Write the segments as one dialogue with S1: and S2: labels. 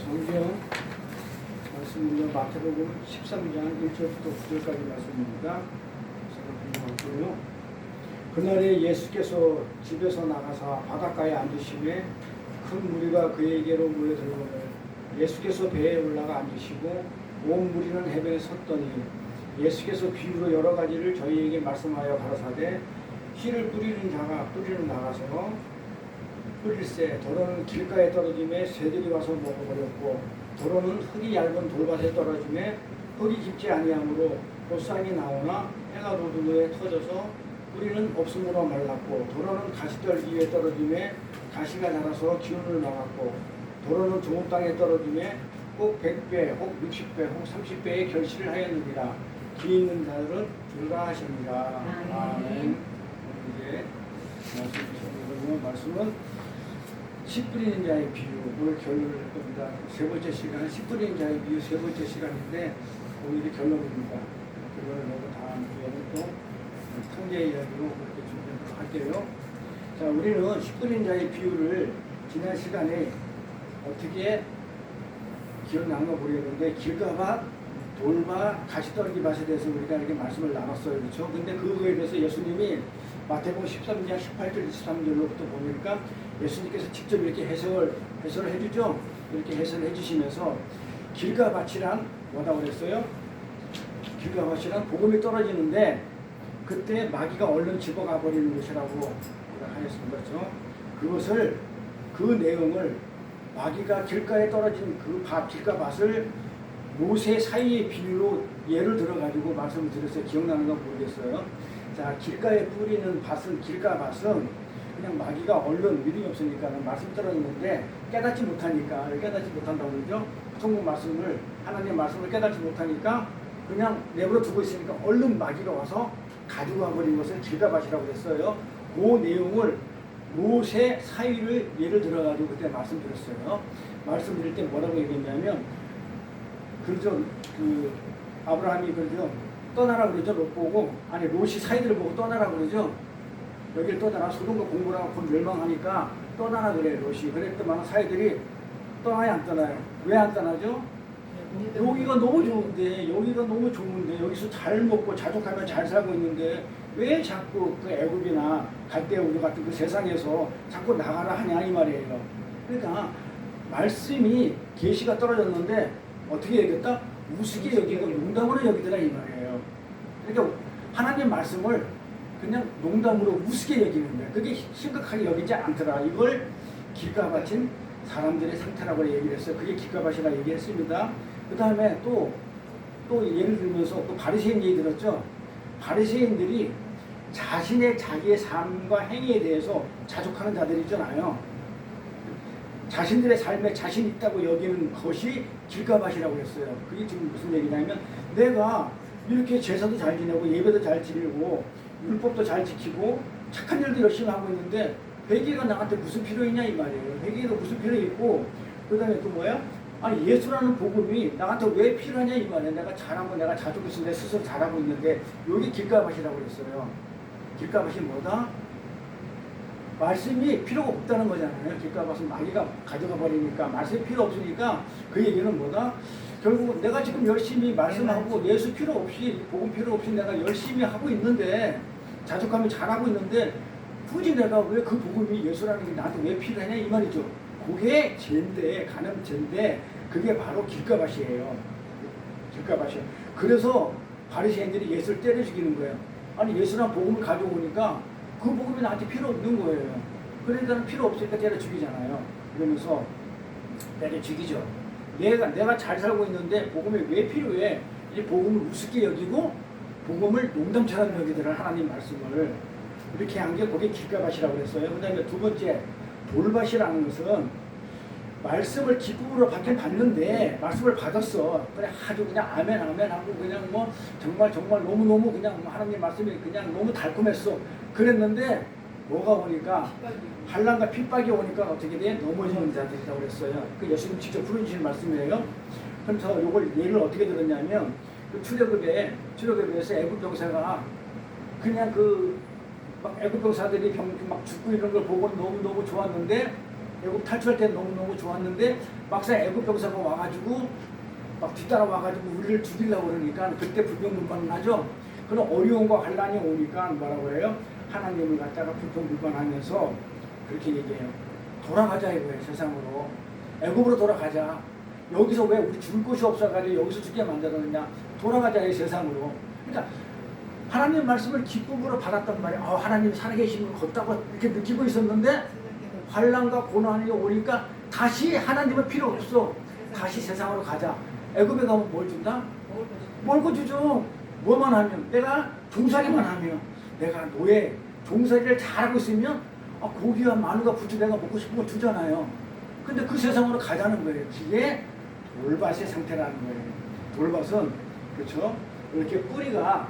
S1: 성경 말씀입니다. 마태복음 13장 1절부터 9절까지 말씀입니다. 살펴보고요. 그날에 예수께서 집에서 나가사 바닷가에 앉으시매 큰 무리가 그에게로 모여들거늘 예수께서 배에 올라가 앉으시고 온 무리는 해변에 섰더니 예수께서 비유로 여러 가지를 저희에게 말씀하여 가라사대 씨를 뿌리는 자가 뿌리는 나가서 뿌릴새 더러는 길가에 떨어짐에 새들이 와서 먹어버렸고 더러는 흙이 얇은 돌밭에 떨어짐에 흙이 깊지 아니하므로 보쌈이 나오나 해가 돋은 후에 터져서 뿌리는 없음으로 말랐고 더러는 가시떨기 위에 떨어짐에 가시가 자라서 기운을 막았고 더러는 좋은 땅에 떨어짐에 꼭 100배, 혹 60배, 혹 30배의 결실을 하였느니라. 귀 있는 자들은 들으라 하십니다. 아멘. 이제 말씀은 씨 뿌리는 자의 비유를 결론을 할 겁니다. 세 번째 시간은 씨 뿌리는 자의 비유 세 번째 시간인데 오늘이 결론입니다. 결론을 보고 다음 주에는 또 통계 이야기로 그렇게 준비하도록 할게요. 자, 우리는 씨 뿌리는 자의 비유를 지난 시간에 어떻게 기억나는 거 모르겠는데 길가밭, 돌밭, 가시떨기 밭에 대해서 우리가 이렇게 말씀을 나눴어요. 그렇죠? 근데 그거에 대해서 예수님이 마태복음 13장 18절 23절로부터 보니까 예수님께서 직접 이렇게 해설을 해주죠. 이렇게 해설을 해주시면서 길가밭이란 뭐라고 그랬어요? 길가밭이란 복음이 떨어지는데 그때 마귀가 얼른 집어가 버리는 것이라고 하였습니다. 그렇죠? 그것을 그 내용을 마귀가 길가에 떨어진 그 길가밭을 모세 사이의 비유로 예를 들어가지고 말씀을 드렸어요. 기억나는 건 모르겠어요. 자, 길가에 뿌리는 밭은 길가밭은 그냥 마귀가 얼른 믿음이 없으니까 말씀 떨어졌는데 깨닫지 못하니까 깨닫지 못한다고 그러죠. 성경 말씀을 하나님의 말씀을 깨닫지 못하니까 그냥 내버려 두고 있으니까 얼른 마귀가 와서 가지고 가버린 것을 길가밭이라고 했어요. 그 내용을 모세 사위를 예를 들어가지고 그때 말씀드렸어요. 말씀드릴 때 뭐라고 얘기했냐면 그러죠. 그 아브라함이 그러죠. 떠나라 그러죠. 롯 보고 아니 롯이 사위들을 보고 떠나라 그러죠. 여기를 떠나라. 소돔과 고모라가 곧 멸망하니까 떠나라 그래 롯이. 그랬더만 사위들이 떠나야 안 떠나요. 왜 안 떠나죠? 여기가 너무 좋은데 여기서 잘 먹고 자족하며 잘 살고 있는데 왜 자꾸 그 애굽이나 갈대 우주 같은 그 세상에서 자꾸 나가라 하냐 이 말이에요. 그러니까 말씀이 계시가 떨어졌는데 어떻게 여겼다? 우습게 여기고 농담으로 여기더라 이 말이에요. 그러니까 하나님 말씀을 그냥 농담으로 우습게 여기는 거예요. 그게 심각하게 여기지 않더라. 이걸 길가밭인 사람들의 상태라고 얘기를 했어요. 그게 길가밭이라 얘기했습니다. 그 다음에 또 예를 들면서 또 바리새인 얘기 들었죠. 바리새인들이 자기의 삶과 행위에 대해서 자족하는 자들이 있잖아요. 자신들의 삶에 자신 있다고 여기는 것이 길가밭이라고 했어요. 그게 지금 무슨 얘기냐면 내가 이렇게 제사도 잘 지내고 예배도 잘 지내고 율법도 잘 지키고 착한 일도 열심히 하고 있는데 회개가 나한테 무슨 필요 있냐 이 말이에요. 회개도 무슨 필요 있고 그 다음에 또 뭐야? 아니 예수라는 복음이 나한테 왜 필요하냐 이 말이에요. 내가 잘하고 내가 자족해서 내 스스로 잘하고 있는데 여기 길가밭이라고 그랬어요. 길가밭이 뭐다? 말씀이 필요가 없다는 거잖아요. 길가밭은 마귀가 가져가 버리니까 말씀이 필요 없으니까 그 얘기는 뭐다? 결국 내가 지금 열심히 말씀하고 예수 필요 없이 복음 필요 없이 내가 열심히 하고 있는데 자족하며 잘하고 있는데 굳이 내가 왜 그 복음이 예수라는 게 나한테 왜 필요하냐 이 말이죠. 그게 죄인데 가는 죄인데 그게 바로 길가밭이에요. 길가밭이에요. 그래서 바리새인들이 예수를 때려 죽이는 거예요. 아니 예수란 복음을 가져오니까 그 복음이 나한테 필요 없는 거예요. 그러니까 필요 없으니까 때려 죽이잖아요. 그러면서 때려 죽이죠. 내가 잘 살고 있는데 복음이 왜 필요해? 이 복음을 우습게 여기고 복음을 농담처럼 여기더라 하나님 말씀을. 이렇게 한 게 그게 길가밭이라고 그랬어요. 그 다음에 두 번째 돌밭이라는 것은 말씀을 기쁨으로 받긴 받는데 말씀을 받았어. 그래 아주 그냥 아멘 하고 그냥 뭐 정말 너무 그냥 하나님 말씀이 그냥 너무 달콤했어. 그랬는데 뭐가 오니까 한란과 핍박이 오니까 어떻게 돼? 넘어지는 자들이라고 그랬어요. 그 예수님 직접 풀어주신 말씀이에요. 그래서 이걸 예를 어떻게 들었냐면 그 출애굽에서 애굽 병사가 그냥 막 애굽 병사들이 막 죽고 이런 걸 보고 너무 좋았는데 애굽 탈출할 때 너무너무 좋았는데 막상 애굽 병사가 와가지고 막 뒤따라 와가지고 우리를 죽이려고 그러니까 그때 불평불만 나죠. 그런 어려움과 환란이 오니까 뭐라고 해요? 하나님을 갖다가 불평불만하면서 그렇게 얘기해요. 돌아가자 이거예요. 세상으로. 애굽으로 돌아가자. 여기서 왜 우리 죽을 곳이 없어가지고 여기서 죽게 만들었느냐. 돌아가자 이 세상으로. 그러니까 하나님 말씀을 기쁨으로 받았단 말이에요. 하나님 살아계신 걸 걷다고 이렇게 느끼고 있었는데 환란과 고난이 오니까 다시 하나님은 필요 없어. 다시 세상으로 가자. 애굽에 가면 뭘 준다? 먹을 거 주죠. 뭐만 하면 내가 종살이만 하면 내가 노예 종살이를 잘하고 있으면 고기와 마누가 부추 내가 먹고 싶은 거 주잖아요. 근데 그 세상으로 가자는 거예요. 그게 돌밭의 상태라는 거예요. 돌밭은 그렇죠. 이렇게 뿌리가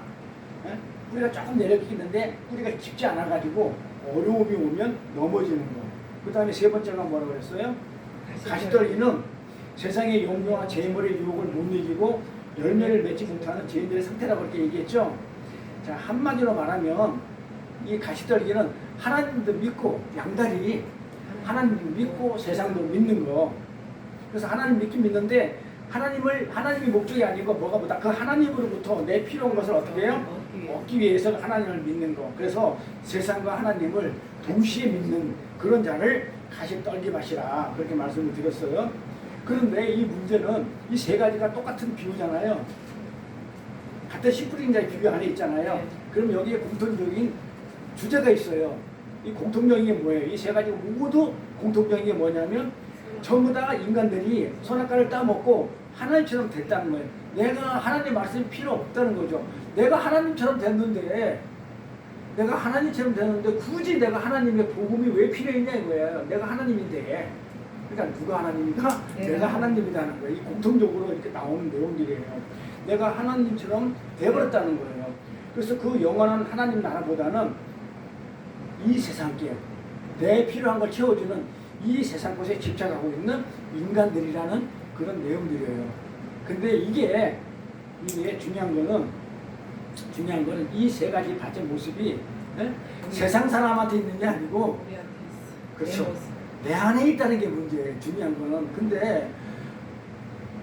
S1: 조금 내려있는데 뿌리가 깊지 않아 가지고 어려움이 오면 넘어지는 거. 그 다음에 세 번째가 뭐라고 그랬어요? 가시떨기는 세상의 용도와 재물의 유혹을 못 이기고 열매를 맺지 못하는 죄인들의 상태라고 그렇게 얘기했죠. 자, 한마디로 말하면 이 가시떨기는 하나님도 믿고 양다리 하나님도 믿고 세상도 믿는 거. 그래서 하나님 믿긴 믿는데 하나님이 목적이 아니고 뭐가보다 그 하나님으로부터 내 필요한 것을 어떻게 해요? 얻기 위해서 하나님을 믿는 거. 그래서 세상과 하나님을 동시에 믿는 그런 자를 가시떨기 밭이라 그렇게 말씀을 드렸어요. 그런데 이 문제는 이 세 가지가 똑같은 비유잖아요. 같은 씨 뿌린 자의 비유 안에 있잖아요. 그럼 여기에 공통적인 주제가 있어요. 이 공통적인 게 뭐예요? 이 세 가지 모두 공통적인 게 뭐냐면 전부 다 인간들이 선악과를 따먹고 하나님처럼 됐다는 거예요. 내가 하나님 말씀이 필요 없다는 거죠. 내가 하나님처럼 됐는데 굳이 내가 하나님의 복음이 왜 필요했냐 이거예요. 내가 하나님인데. 그러니까 누가 하나님이다? 내가 하나님이라는 거예요. 이 공통적으로 이렇게 나오는 내용들이에요. 내가 하나님처럼 돼버렸다는 거예요. 그래서 그 영원한 하나님 나라보다는 이 세상께 내 필요한 걸 채워주는 이 세상 곳에 집착하고 있는 인간들이라는 그런 내용들이에요. 근데 이게 중요한 거는 이 세 가지 밭의 모습이 세상 사람한테 있는 게 아니고 그렇죠. 내 안에 있다는 게 문제예요. 중요한 거는. 근데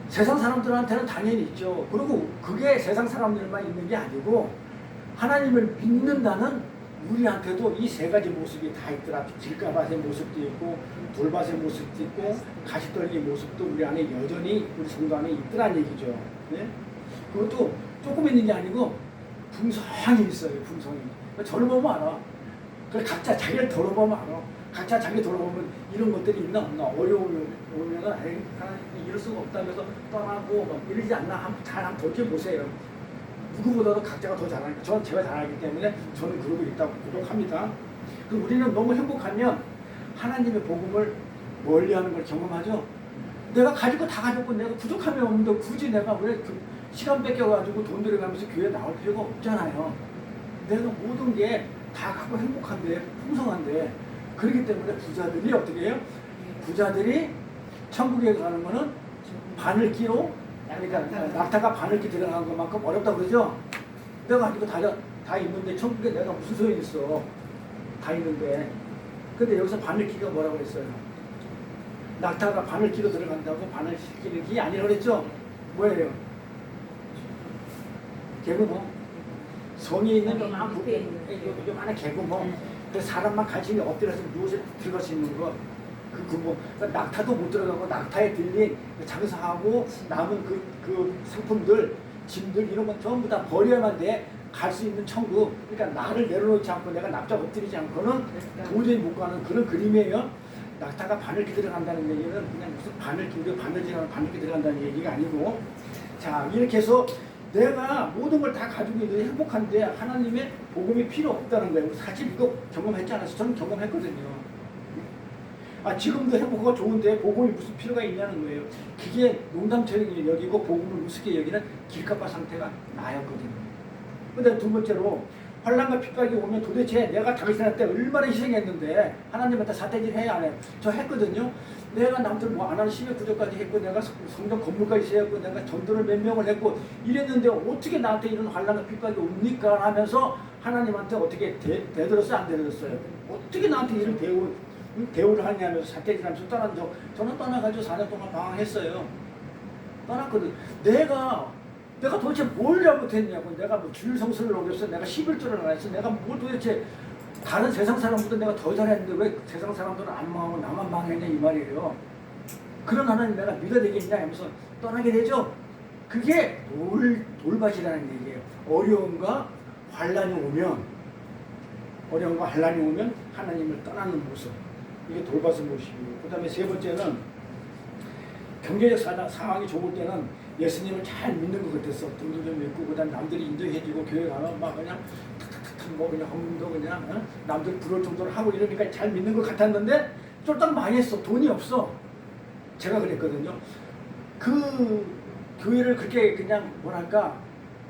S1: 세상 사람들한테는 당연히 있죠. 그리고 그게 세상 사람들만 있는 게 아니고 하나님을 믿는다는 우리한테도 이 세 가지 모습이 다 있더라. 길가밭의 모습도 있고 돌밭의 모습도 있고 가시떨기 모습도 우리 안에 여전히 우리 성도 안에 있더란 얘기죠. 네? 그것도 조금 있는 게 아니고 풍성이 있어요. 풍성이. 저를 보면 알아. 각자 자기를 돌아보면 알아. 각자 자기 돌아보면 이런 것들이 있나 없나 어려움이 오면은 하나님 이럴 수가 없다면서 떠나고 막 이러지 않나 잘 한번 돌켜보세요. 누구보다도 각자가 더 잘하니까 저는 제가 잘하기 때문에 저는 그러고 있다고 고백합니다. 그리고 우리는 너무 행복하면 하나님의 복음을 멀리하는 걸 경험하죠. 내가 가질 거 다 가졌고 내가 부족함이 없는데 굳이 내가 왜 시간 뺏겨가지고 돈 들여가면서 교회 나올 필요가 없잖아요. 내가 모든 게 다 갖고 행복한데 풍성한데 그렇기 때문에 부자들이 어떻게 해요? 부자들이 천국에 가는 거는 바늘기로 그러니까 낙타가 바늘기 들어간 것만큼 어렵다고 그러죠? 내가 가지고 다 있는데 천국에 내가 무슨 소용이 있어. 다 있는데. 근데 여기서 바늘기가 뭐라고 그랬어요? 낙타가 바늘기로 들어간다고 바늘기는 아니라고 그랬죠? 뭐예요? 개구멍. 성에 있는 요만한 개구멍. 그 사람만 간신히 엎드려서 누워서 들어갈 수 있는 거. 그 구멍. 그러니까 낙타도 못 들어가고 낙타에 들린 장사하고 남은 그 상품들, 짐들 이런 건 전부 다 버려야만 돼. 갈 수 있는 천국. 그러니까 나를 내려놓지 않고 내가 납작 엎드리지 않고는 도저히 못 가는 그런 그림이에요. 낙타가 바늘기 들어간다는 얘기는 그냥 무슨 바늘기 들어간다는 얘기가 아니고 자 이렇게 해서 내가 모든 걸 다 가지고 있는데 행복한데 하나님의 복음이 필요 없다는 거예요. 사실 이거 경험했지 않았어요? 저는 경험했거든요. 지금도 행복하고 좋은데 복음이 무슨 필요가 있냐는 거예요. 그게 농담처럼 여기고 복음을 우습게 여기는 길가밭 상태가 나였거든요. 근데 두 번째로 환난과 핍박이 오면 도대체 내가 당신한테 얼마나 희생했는데 하나님한테 사태질 해야 안 해요? 저 했거든요. 내가 남들 뭐 안 하는 심해 구조까지 했고 내가 성전 건물까지 세웠고 내가 전도를 몇 명을 했고 이랬는데 어떻게 나한테 이런 환난과 핍박이 옵니까 하면서 하나님한테 어떻게 대들었어요? 안 대들었어요? 어떻게 나한테 이런 대우를 하냐면서 사태질하면서 떠난 적, 저는 떠나가지고 4년 동안 방황했어요. 떠났거든. 내가 도대체 뭘 잘못했냐고. 내가 뭐 주일 성수를 어겼어. 내가 11조를 안 했어. 내가 뭘 도대체 다른 세상 사람보다 내가 더 잘했는데 왜 세상 사람들은 안 망하고 나만 망했냐 이 말이에요. 그런 하나님 내가 믿어야 되겠냐 하면서 떠나게 되죠. 그게 돌밭이라는 얘기예요. 어려움과 환란이 오면 하나님을 떠나는 모습. 이게 돌밭의 모습이고, 그 다음에 세 번째는 경제적 상황이 좋을 때는 예수님을 잘 믿는 것 같았어. 돈도 좀 믿고, 그 다음에 남들이 인도해주고, 교회 가면 막 그냥 탁탁탁탁 뭐 그냥 헌금도 그냥 남들 부러울 정도로 하고 이러니까 잘 믿는 것 같았는데 쫄딱 망했어. 돈이 없어. 제가 그랬거든요. 그 교회를 그렇게 그냥 뭐랄까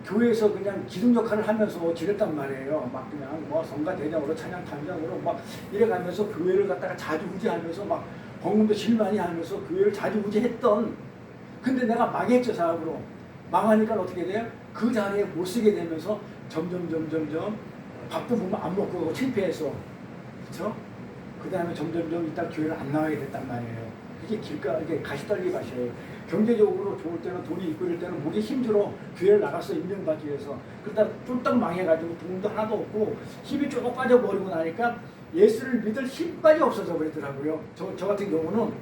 S1: 교회에서 그냥 기둥 역할을 하면서 지냈단 말이에요. 막 그냥 뭐 성가 대장으로 찬양 단장으로 막 이래가면서 교회를 갖다가 자주우지하면서 막 헌금도 제일 많이 하면서 교회를 자주우지했던. 근데 내가 망했죠. 사업으로. 망하니까 어떻게 돼요? 그 자리에 못 쓰게 되면서 점점 밥도 보면 안 먹고 창피해서, 그렇죠? 그 다음에 점점 이따 교회를 안 나가게 됐단 말이에요. 이게 가시떨기 밭이에요. 경제적으로 좋을 때는 돈이 있고 이럴 때는 목이 힘들어 교회를 나가서 인정받기 위해서. 그러다 쫄딱 망해가지고 돈도 하나도 없고 힘이 쭉 빠져버리고 나니까 예수를 믿을 힘까지 없어져 버리더라고요. 저 같은 경우는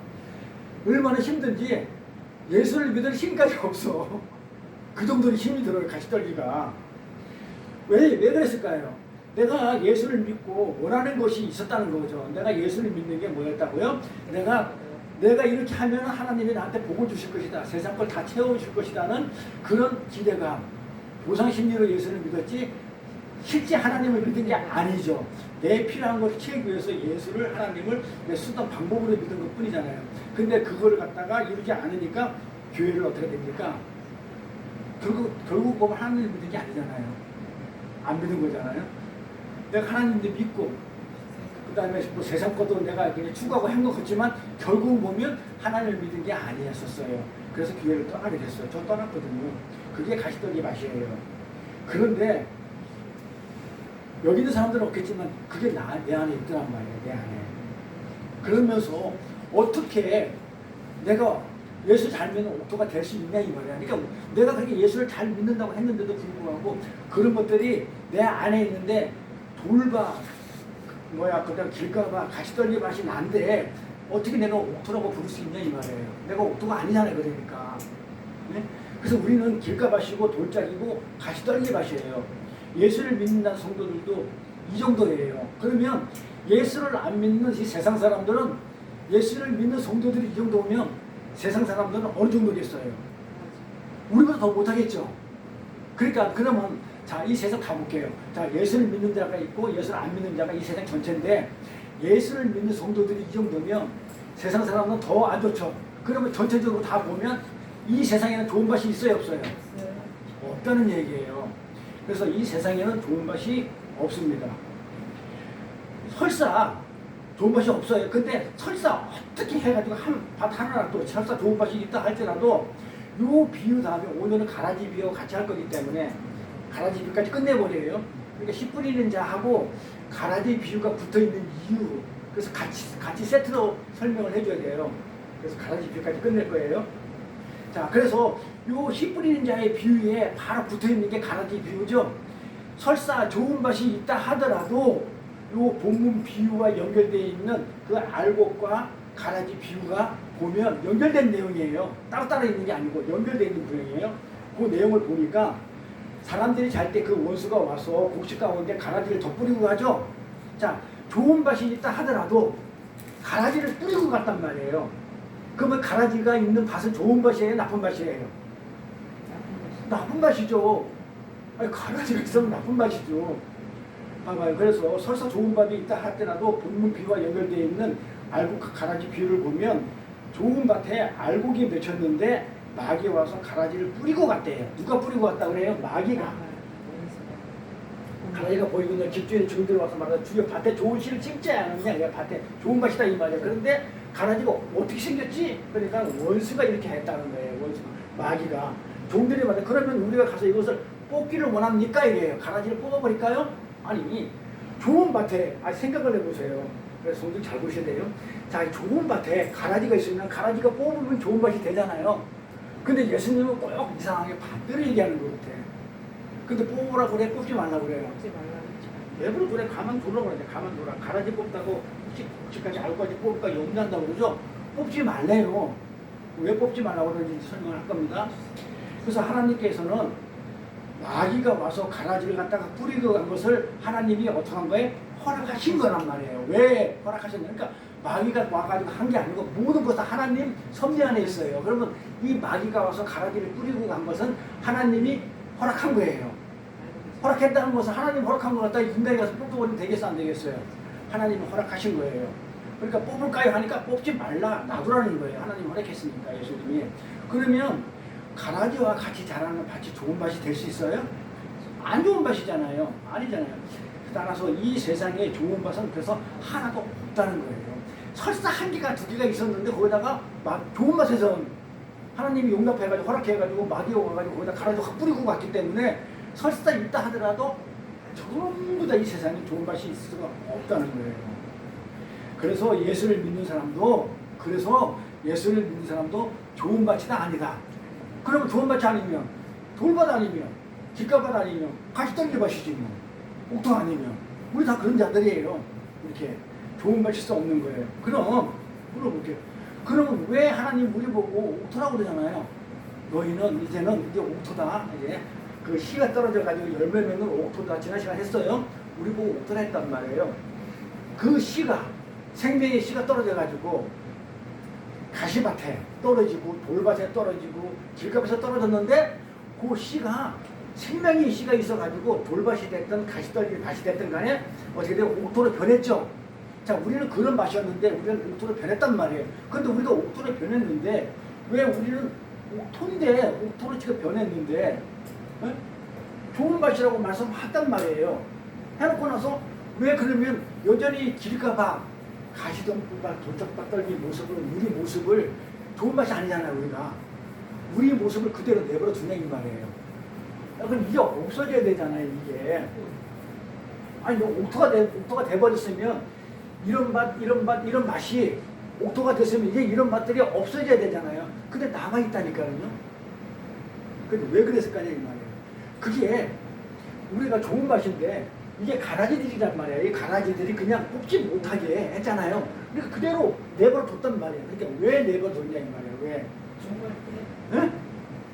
S1: 얼마나 힘든지 예수를 믿을 힘까지 없어. 그 정도로 힘이 들어요. 가시떨기가. 왜 그랬을까요? 내가 예수를 믿고 원하는 것이 있었다는 거죠. 내가 예수를 믿는 게 뭐였다고요? 내가 이렇게 하면 하나님이 나한테 복을 주실 것이다. 세상 걸 다 채워줄 것이다는 그런 기대감. 보상 심리로 예수를 믿었지 실제 하나님을 믿은 게 아니죠. 내 필요한 것을 채우기 위해서 예수를 하나님을 내 쓰던 방법으로 믿은 것 뿐이잖아요. 근데 그거를 갖다가 이루지 않으니까 교회를 어떻게 됩니까? 결국 보면 하나님을 믿은 게 아니잖아요. 안 믿은 거잖아요. 내가 하나님도 믿고 그 다음에 뭐 세상 것도 내가 그냥 추구하고 한 것 같지만 결국 보면 하나님을 믿은 게 아니었었어요. 그래서 교회를 떠나게 됐어요. 저 떠났거든요. 그게 가시떨기 맛이에요. 그런데 여기 있는 사람들은 없겠지만 그게 내 안에 있더란 말이에요. 내 안에. 그러면서 어떻게 내가 예수 잘 믿는 옥토가 될 수 있냐 이 말이야. 그러니까 내가 그렇게 예수를 잘 믿는다고 했는데도 불구하고 그런 것들이 내 안에 있는데 그다음 길가봐 가시떨기 맛이 난데 어떻게 내가 옥토라고 부를 수 있냐 이 말이에요. 내가 옥토가 아니잖아요. 그러니까. 네? 그래서 우리는 길가밭이고 돌짝이고 가시떨기 밭이에요. 예수를 믿는다는 성도들도 이 정도예요. 그러면 예수를 안 믿는 이 세상 사람들은 예수를 믿는 성도들이 이 정도면 세상 사람들은 어느 정도겠어요? 우리보다 더 못하겠죠. 그러니까 그러면 자, 이 세상 다 볼게요. 자, 예수를 믿는 자가 있고 예수를 안 믿는 자가 이 세상 전체인데 예수를 믿는 성도들이 이 정도면 세상 사람은 더 안 좋죠. 그러면 전체적으로 다 보면 이 세상에는 좋은 밭이 있어요, 없어요? 없다는 얘기예요. 그래서 이 세상에는 좋은 밭이 없습니다. 설사 좋은 밭이 없어요. 근데 설사 어떻게 해가지고 밭 하나라도 설사 좋은 밭이 있다 할지라도 요 비유 다음에 오늘은 가라지 비유와 같이 할 거기 때문에 가라지 비유까지 끝내버려요. 그러니까 씨 뿌리는 자하고 가라지 비유가 붙어있는 이유, 그래서 같이 세트로 설명을 해줘야 돼요. 그래서 가라지 비유까지 끝낼 거예요. 자, 그래서 요 씨 뿌리는 자의 비유에 바로 붙어있는 게 가라지 비유죠. 설사 좋은 밭이 있다 하더라도 요 본문 비유와 연결되어 있는 그 알곡과 가라지 비유가 보면 연결된 내용이에요. 따로따로 있는 게 아니고 연결되어 있는 내용이에요. 그 내용을 보니까 사람들이 잘 때 그 원수가 와서 곡식 가운데 가라지를 덧뿌리고 가죠. 자, 좋은 밭이 있다 하더라도 가라지를 뿌리고 갔단 말이에요. 그러면 가라지가 있는 밭은 좋은 밭이에요? 나쁜 밭이에요? 나쁜 밭이죠. 아니, 가라지가 있으면 나쁜 밭이죠. 봐봐요. 그래서 설사 좋은 밭이 있다 하더라도 본문 비유와 연결되어 있는 알곡 가라지 비유를 보면 좋은 밭에 알곡이 맺혔는데 마귀 와서 가라지를 뿌리고 갔대요. 누가 뿌리고 갔다 그래요? 마귀가. 가라지가 보이고 있는 집주인 주인들 와서 말하자, 주여 밭에 좋은 씨를 심지 않았냐? 야, 밭에 좋은 밭이다 이 말이야. 그런데 가라지가 어떻게 생겼지? 그러니까 원수가 이렇게 했다는 거예요. 원수가. 마귀가. 종들이 말해, 그러면 우리가 가서 이것을 뽑기를 원합니까? 이래요. 가라지를 뽑아버릴까요? 아니, 좋은 밭에, 생각을 해보세요. 그래서 성경 잘 보셔야 돼요. 자, 좋은 밭에 가라지가 있으면 가라지가 뽑으면 좋은 밭이 되잖아요. 근데 예수님은 꼭 이상하게 반대로 얘기하는 것 같아. 근데 뽑으라고 그래, 뽑지 말라고 그래요.
S2: 하지 말라고
S1: 내버려 그래, 가만 두라고 그러지. 가만 두라. 가라지 뽑다고 혹시까지 알고까지 뽑을까 용납한다고 그러죠. 뽑지 말래요. 왜 뽑지 말라고 그러는지 설명을 할 겁니다. 그래서 하나님께서는 마귀가 와서 가라지를 갖다가 뿌리고 간 것을 하나님이 어떻게 한 거예요? 허락하신 거란 말이에요. 왜 허락하셨냐? 그러니까 마귀가 와가지고 한 게 아니고 모든 것은 하나님 섭리 안에 있어요. 그러면 이 마귀가 와서 가라지를 뿌리고 간 것은 하나님이 허락한 거예요. 허락했다는 것은 하나님 허락한 것 같다 인간이 가서 뽑아버리면 되겠어 안 되겠어요? 하나님이 허락하신 거예요. 그러니까 뽑을까요? 하니까 뽑지 말라 놔두라는 거예요. 하나님 허락했으니까 예수님이. 그러면 가라지와 같이 자라는 밭이 좋은 밭이 될 수 있어요? 안 좋은 밭이잖아요. 아니잖아요. 따라서 이 세상에 좋은 밭은 그래서 하나도 없다는 거예요. 설사 한 개가 두 개가 있었는데 거기다가 좋은 밭에서 하나님이 용납해가지고 허락해가지고 마귀가 와가지고 거기다 가라지 확 뿌리고 갔기 때문에 설사 있다 하더라도 전부 다 이 세상에 좋은 밭이 있을 수가 없다는 거예요. 그래서 예수를 믿는 사람도 좋은 밭이다 아니다. 그러면 좋은 밭이 아니면 돌밭 아니면 길가밭 아니면 가시떨기 밭이지 뭐. 옥토 아니면 우리 다 그런 자들이에요. 이렇게 좋은 밭일 수 없는 거예요. 그럼 물어볼게요. 그러면 왜 하나님 우리 보고 옥토라고 그러잖아요. 너희는 이제는 이제 옥토다. 이제 그 씨가 떨어져가지고 열매 맺는 옥토다. 지난 시간 했어요. 우리 보고 옥토라 했단 말이에요. 그 씨가 생명의 씨가 떨어져가지고 가시밭에 떨어지고 돌밭에 떨어지고 길가밭에 떨어졌는데 그 씨가 생명의 씨가 있어가지고 돌밭이 됐든 가시떨기 밭이 됐든 간에 어떻게 되면 옥토로 변했죠. 자, 우리는 그런 밭이었는데 우리는 옥토로 변했단 말이에요. 그런데 우리가 옥토로 변했는데 왜 우리는 옥토인데 옥토로 지금 변했는데 에? 좋은 밭이라고 말씀했단 말이에요. 해놓고 나서 왜 그러면 여전히 길가밭 가시덤불밭 돌짝밭 떨기 모습을 우리 모습을 좋은 밭이 아니잖아요. 우리 모습을 그대로 내버려 두냐 이 말이에요. 그럼 이게 없어져야 되잖아요, 이게. 아니, 옥토가 돼버렸으면, 이런 맛이 옥토가 됐으면, 이제 이런 맛들이 없어져야 되잖아요. 근데 남아있다니까요. 근데 왜 그랬을까요, 이 말이에요. 그게 우리가 좋은 맛인데, 이게 가라지들이란 말이에요. 이 가라지들이 그냥 뽑지 못하게 했잖아요. 그러니까 그대로 내버려 뒀단 말이에요. 그러니까 왜 내버려 뒀냐, 이 말이에요. 왜?
S2: 정말 때.
S1: 응?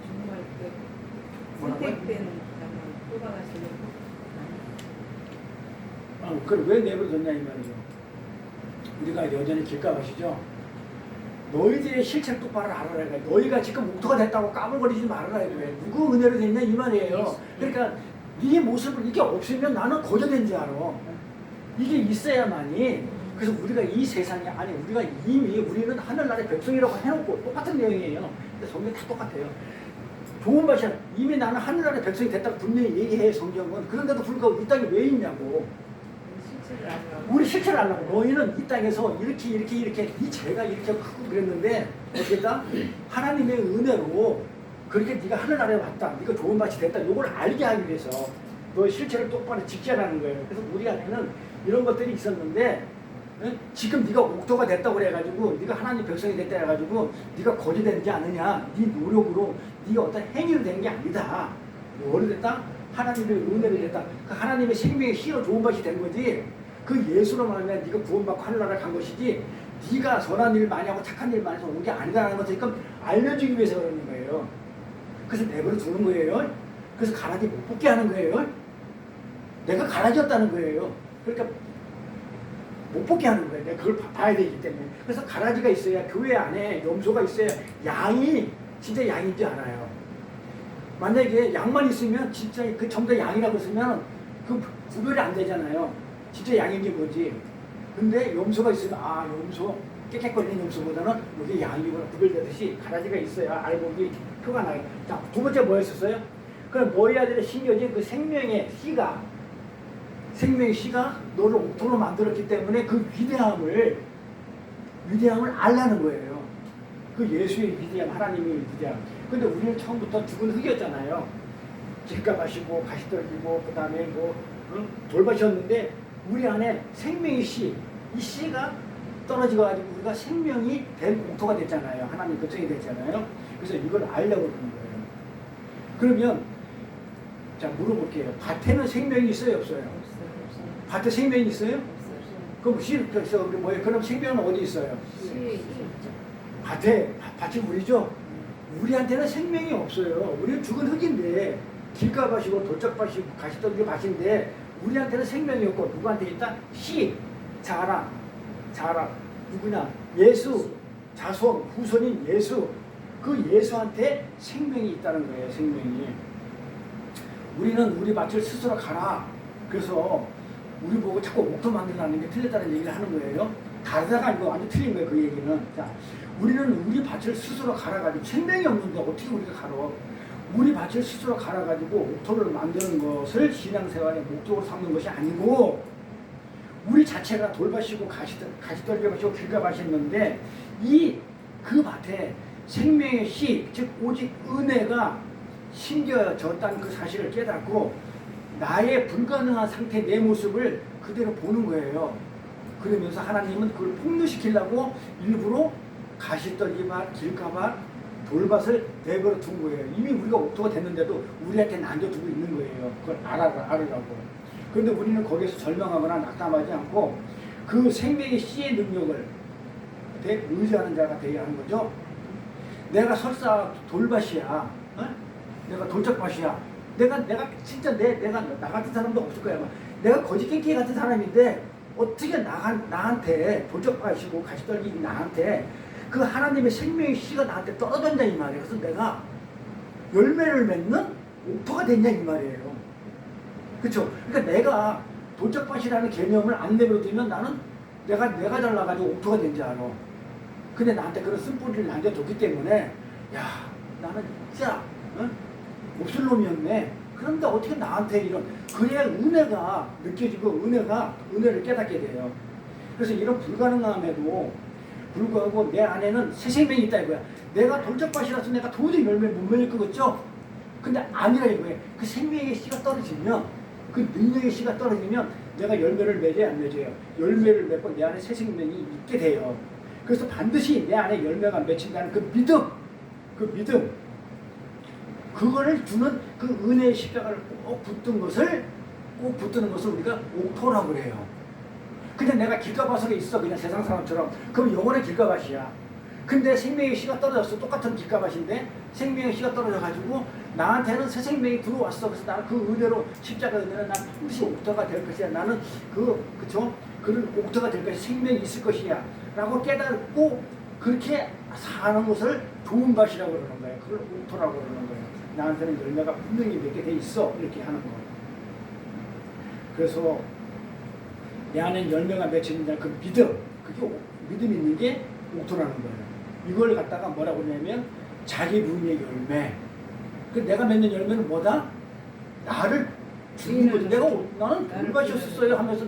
S2: 정말 때. 선택된 뽑아가시는
S1: 그걸 왜 내버려뒀냐 이 말이죠. 우리가 여전히 길가밭이죠. 너희들의 실체를 똑바로 알아라. 너희가 지금 옥토가 됐다고 까불거리지 말아라. 누구 은혜로 됐냐 이 말이에요. 그러니까 네 모습을 이게 없으면 나는 거저된 줄 알아. 이게 있어야만이. 그래서 우리가 이 세상에 우리가 이미 우리는 하늘나라의 백성이라고 해놓고 똑같은 내용이에요. 근데 성경이 다 똑같아요. 좋은 밭이야. 이미 나는 하늘나라의 백성이 됐다고 분명히 얘기해 성경은. 그런데도 불구하고 이 땅에 왜 있냐고. 우리 실체를 알라고. 너희는 이 땅에서 이렇게 이 죄가 이렇게 크고 그랬는데 어떻게 했다? 하나님의 은혜로 그렇게 네가 하늘나라에 왔다. 네가 좋은 밭이 됐다. 이걸 알게 하기 위해서 너의 실체를 똑바로 지켜라는 거예요. 그래서 우리 안에는 이런 것들이 있었는데 지금 네가 옥토가 됐다고 그래가지고 네가 하나님 백성이 됐다 해가지고 네가 거지 되지 않느냐. 네 노력으로 네가 어떤 행위로 된 게 아니다. 뭐로 됐다? 하나님의 은혜로 됐다. 그 하나님의 생명의 씨로 좋은 밭이 된 거지. 그 예수로 말하면 네가 구원받고 하늘나라에 간 것이지 네가 선한 일 많이 하고 착한 일 많이 해서 온 게 아니다라는 것을 지금 알려주기 위해서 그러는 거예요. 그래서 내버려 두는 거예요. 그래서 가라지 못 뽑게 하는 거예요. 내가 가라지였다는 거예요. 그러니까 못 뽑게 하는 거예요. 내가 그걸 봐야 되기 때문에. 그래서 가라지가 있어야 교회 안에 염소가 있어야 양이 진짜 양인지 알아요. 만약에 양만 있으면 진짜 그 전부 다 양이라고 했으면 그 구별이 안 되잖아요. 진짜 양인지 뭐지. 근데 염소가 있으면 염소 깨끗거리는 염소보다는 여기 양이구나 구별되듯이 가라지가 있어야 알고 이게 표가 나요. 자, 두 번째 뭐였었어요? 그럼 너희아들의 신겨진 그 생명의 씨가 너를 옥토로 만들었기 때문에 그 위대함을 알라는 거예요. 그 예수의 위대함, 하나님의 위대함. 근데 우리는 처음부터 죽은 흙이었잖아요. 길가밭이고 가시떨기고 그 다음에 돌밭이었는데 우리 안에 생명의 씨, 이 씨가 떨어지고 가지고 우리가 생명이 된 옥토가 됐잖아요. 하나님 거처가 됐잖아요. 그래서 이걸 알려고 그러는 거예요. 그러면 자 물어볼게요. 밭에는 생명이 있어요, 없어요?
S2: 없어요.
S1: 밭에 생명이 있어요?
S2: 없어요.
S1: 그럼 그래서 우리 뭐예요? 그럼 생명은 어디 있어요?
S2: 시에 있죠.
S1: 밭이 우리죠? 우리한테는 생명이 없어요. 우리는 죽은 흙인데 길가밭이고 돌짝밭이고 가시떨기 밭인데 우리한테는 생명이 없고 누구한테 있다? 씨, 자라 누구냐? 예수, 자손, 후손인 예수. 그 예수한테 생명이 있다는 거예요. 생명이. 우리는 우리 밭을 스스로 가라. 그래서 우리 보고 자꾸 옥토 만들라는 게 틀렸다는 얘기를 하는 거예요. 다르다가 아니고 완전 틀린 거예요. 그 얘기는. 자, 우리는 우리 밭을 스스로 갈아가지고 생명이 없는데 어떻게 우리가 갈아? 우리 밭을 스스로 갈아가지고 옥토를 만드는 것을 신앙생활의 목적으로 삼는 것이 아니고 우리 자체가 돌밭이고 가시떨기밭이고 길가밭이었는데 그 밭에 생명의 씨, 즉 오직 은혜가 심겨졌다는 그 사실을 깨닫고 나의 불가능한 상태 내 모습을 그대로 보는 거예요. 그러면서 하나님은 그걸 폭로시키려고 일부러 가시떨기밭, 길가밭, 돌밭을 내버려 둔 거예요. 이미 우리가 옥토가 됐는데도 우리한테 남겨두고 있는 거예요. 그걸 알으라고. 그런데 우리는 거기서 절망하거나 낙담하지 않고 그 생명의 씨의 능력을 의지하는 자가 되어야 하는 거죠. 내가 설사 돌밭이야. 어? 내가 돌짝밭이야. 내가 진짜 내가 나 같은 사람도 없을 거야. 내가 거지깽기 같은 사람인데 어떻게 나한테 돌짝밭이고 가시떨기 나한테 그 하나님의 생명의 씨가 나한테 떨어졌냐 이 말이에요. 그래서 내가 열매를 맺는 옥토가 됐냐 이 말이에요. 그렇죠? 그러니까 내가 돌짝밭이라는 개념을 안 내버려두면 나는 내가 잘나가지고 옥토가 된 줄 알아. 근데 나한테 그런 쓴뿌리를 남겨줬기 때문에 야 나는 진짜 몹쓸 놈이었네. 그런데 어떻게 나한테 이런 그래야 은혜가 느껴지고 은혜를 깨닫게 돼요. 그래서 이런 불가능함에도 불구하고 내 안에는 새 생명이 있다 이거야. 내가 돌짝밭이라서 내가 도저히 열매를 못 맺을 거겠죠? 근데 아니라 이거예요. 그 생명의 씨가 떨어지면 그 능력의 씨가 떨어지면 내가 열매를 맺어야 안 맺어요. 열매를 맺고 내 안에 새 생명이 있게 돼요. 그래서 반드시 내 안에 열매가 맺힌다는 그 믿음 그거를 주는 그 은혜의 십자가를 꼭 붙드는 것을 우리가 옥토라고 그래요. 근데 내가 길가밭에 있어 그냥 세상 사람처럼 그럼 영원의 길가밭이야. 근데 생명의 씨가 떨어졌어. 똑같은 길가밭인데 생명의 씨가 떨어져가지고 나한테는 새 생명이 들어왔어. 그래서 나는 그 은혜로 십자가 은혜는 난 반드시 옥토가 될 것이야. 나는 그런 옥토가 될 것이 생명이 있을 것이야. 라고 깨닫고 그렇게 사는 것을 좋은 밭이라고 그러는 거예요. 그걸 옥토라고 그러는 거예요. 나한테는 열매가 분명히 몇 개 돼 있어. 이렇게 하는 거. 그래서 내 안에 열매가 맺혀있는 그 믿음, 그게 믿음 있는 게 옥토라는 거예요. 이걸 갖다가 뭐라고 하냐면 자기 부인의 열매. 그 내가 맺는 열매는 뭐다? 나를 주는 거지. 나는 돌밭이었어요 하면서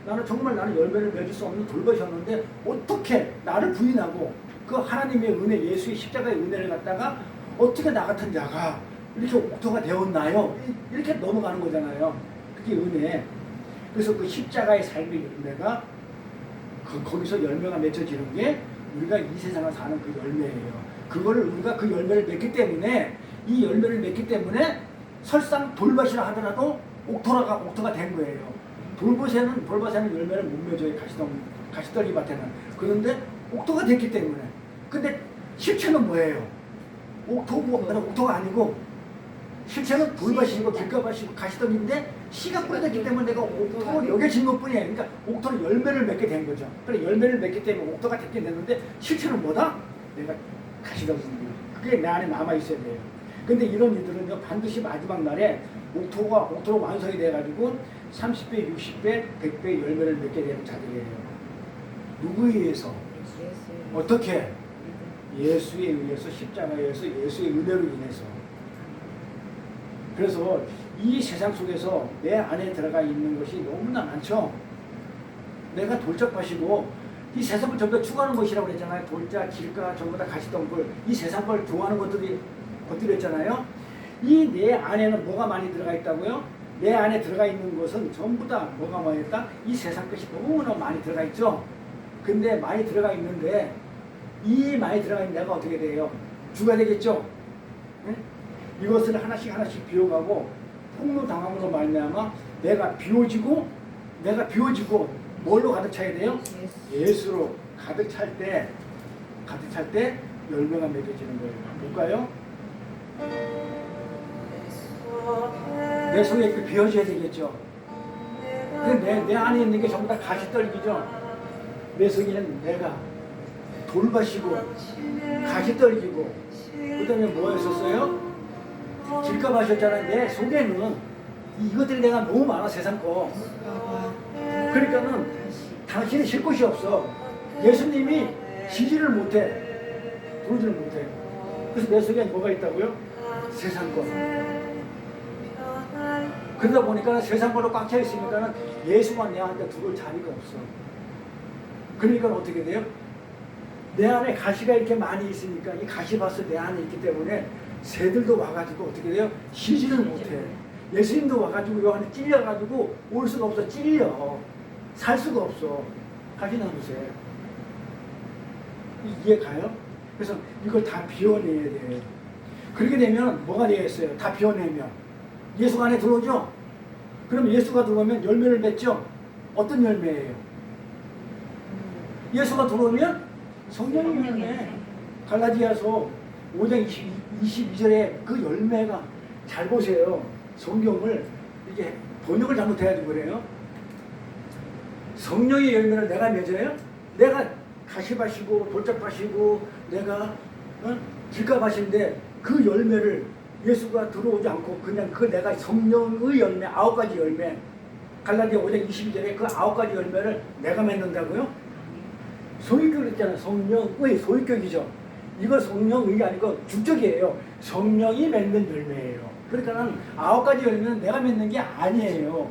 S1: 나는 정말 열매를 맺을 수 없는 돌밭이었는데 어떻게 나를 부인하고 그 하나님의 은혜, 예수의 십자가의 은혜를 갖다가 어떻게 나 같은 자가 이렇게 옥토가 되었나요? 이렇게 넘어가는 거잖아요. 그게 은혜. 그래서 그 십자가의 삶의 열매가 거기서 열매가 맺혀지는 게 우리가 이 세상을 사는 그 열매예요. 그거를 우리가 그 열매를 맺기 때문에 이 열매를 맺기 때문에 설상 돌밭이라 하더라도 옥토가 된 거예요. 돌밭에는 열매를 못 맺어요. 가시떨기 밭에는. 그런데 옥토가 됐기 때문에. 근데 실체는 뭐예요? 옥토가 아니고 실체는 돌밭이고 길가밭이고 가시떨기인데 씨가 뿌려졌기 때문에 내가 옥토로 여겨진 것뿐이에요. 그러니까 옥토는 열매를 맺게 된 거죠. 그래 열매를 맺기 때문에 옥토가 됐게 됐는데 실체는 뭐다? 내가 가시떨기입니다. 그게 내 안에 남아 있어야 돼요. 근데 이런 이들은요 반드시 마지막 날에 옥토로 완성이 돼가지고 30배, 60배, 100배 열매를 맺게 되는 자들이에요. 누구에 의해서? 어떻게? 예수에 의해서, 십자가에 의해서, 예수의 은혜로 인해서. 그래서 이 세상 속에서 내 안에 들어가 있는 것이 너무나 많죠. 내가 돌짝밭이고 이 세상을 전부 다 추구하는 것이라고 그랬잖아요. 돌짝, 길가, 전부 다 가시덤불. 이 세상 걸 좋아하는 것들이었잖아요. 이 내 안에는 뭐가 많이 들어가 있다고요? 내 안에 들어가 있는 것은 전부 다 뭐가 뭐였다? 이 세상 것이 너무나 많이 들어가 있죠. 근데 많이 들어가 있는데 이 많이 들어가 있는 내가 어떻게 돼요? 주가 되겠죠. 네? 이것을 하나씩 하나씩 비워가고 폭로당함으로 말미암아 내가 비워지고 뭘로 가득 차야 돼요? 예수로 가득 찰 때 열매가 맺어지는 거예요. 볼까요? 내 속에 그 비워져야 되겠죠. 근데 내 안에 있는 게 전부 다 가시떨기죠. 내 속에는 내가 돌밭이고 가시떨기고 그 다음에 뭐였었어요? 길가 마셨잖아요. 내 속에는 이것들이 내가 너무 많아 세상 거. 그러니까는 당신이 쉴 곳이 없어. 예수님이 지지를 못해. 부르지를 못해. 그래서 내 속에 뭐가 있다고요? 세상 거. 그러다 보니까 세상 걸로 꽉 차 있으니까는 예수만 내한테 두고 자리가 없어. 그러니까 어떻게 돼요? 내 안에 가시가 이렇게 많이 있으니까 이 가시밭이 내 안에 있기 때문에 새들도 와가지고 어떻게 돼요? 쉬지를 못해. 예수님도 와가지고 요 안에 찔려가지고 올 수가 없어. 찔려. 살 수가 없어. 가시나무새. 이해 가요? 그래서 이걸 다 비워내야 돼. 그렇게 되면 뭐가 되겠어요? 다 비워내면 예수가 안에 들어오죠? 그럼 예수가 들어오면 열매를 맺죠? 어떤 열매예요? 예수가 들어오면 성령의 열매. 갈라디아서 5장 22절에 그 열매가 잘 보세요. 성경을 이게 번역을 잘못해가지고 그래요. 성령의 열매를 내가 맺어요? 내가 가시밭이고 돌짝밭이고 내가 길가밭인데 그 열매를 예수가 들어오지 않고 그냥 그 내가 성령의 열매 9가지 열매 갈라디아 5장 22절에 그 9가지 열매를 내가 맺는다고요? 소유격 있잖아요. 성령의 소유격이죠. 이거 성령의 아니고 주격이에요. 성령이 맺는 열매예요. 그러니까 9가지 열매는 내가 맺는 게 아니에요.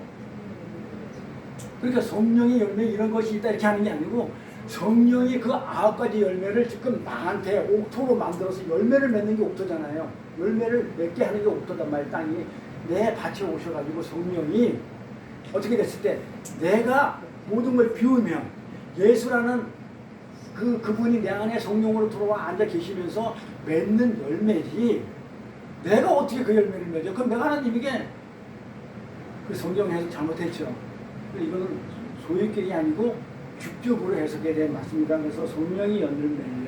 S1: 그러니까 성령의 열매 이런 것이 있다 이렇게 하는 게 아니고 성령이 그 9가지 열매를 지금 나한테 옥토로 만들어서 열매를 맺는 게 옥토잖아요. 열매를 맺게 하는 게 옥토단 말이에요. 땅이 내 밭에 오셔가지고 성령이 어떻게 됐을 때 내가 모든 걸 비우면 예수라는 그분이 내 안에 성령으로 들어와 앉아 계시면서 맺는 열매지 내가 어떻게 그 열매를 맺어? 그럼 내가 하나님에게 그 성경 해석 잘못했죠. 이거는 소유격이 아니고 주격으로 해석해야 되는 맞습니다. 그래서 성령이 맺는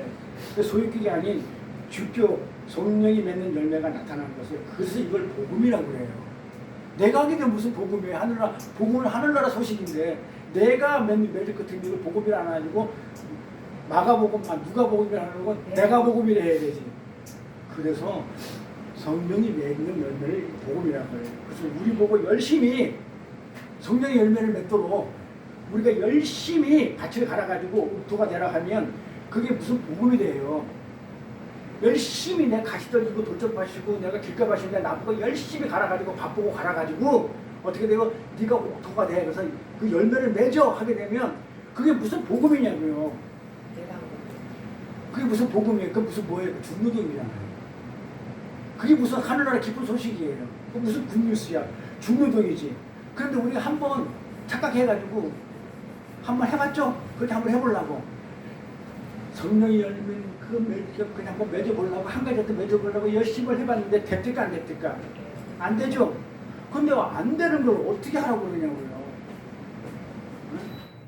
S1: 열매, 소유격이 아닌 주격, 성령이 맺는 열매가 나타나는 것을 그래서 이걸 복음이라고 그래요. 내가 하게 되면 무슨 복음이에요? 하늘나라 복음은 하늘나라 소식인데 내가 맺을 것 같은 이걸 복음이라 안 하고 마가복음, 누가복음이라 하는 건 내가 복음이라 해야 되지. 그래서 성령이 맺는 열매를 복음이라고 해요. 그래서 우리 보고 열심히 성령의 열매를 맺도록 우리가 열심히 밭을 갈아가지고 옥토가 되라 하면 그게 무슨 복음이 돼요. 열심히 내가 가시떨기고 돌짝밭이고 내가 길가밭인데 나보고 열심히 갈아가지고 바쁘고 갈아가지고 어떻게 되고 네가 옥토가 돼. 그래서 그 열매를 맺어 하게 되면 그게 무슨 복음이냐고요. 그게 무슨 복음이에요. 그게 무슨 뭐예요. 그 중노동이잖아요. 그게 무슨 하늘나라 기쁜 소식이에요. 그게 무슨 굿뉴스야. 중노동이지. 그런데 우리가 한번 착각해가지고 한번 해봤죠? 그렇게 한번 해보려고. 성령의 열매는 그냥 한번 맺어보려고, 한 가지 더 맺어보려고 열심히 해봤는데 됩니까? 안 됩니까? 안 되죠? 근데 안 되는 걸 어떻게 하라고 그러냐고요.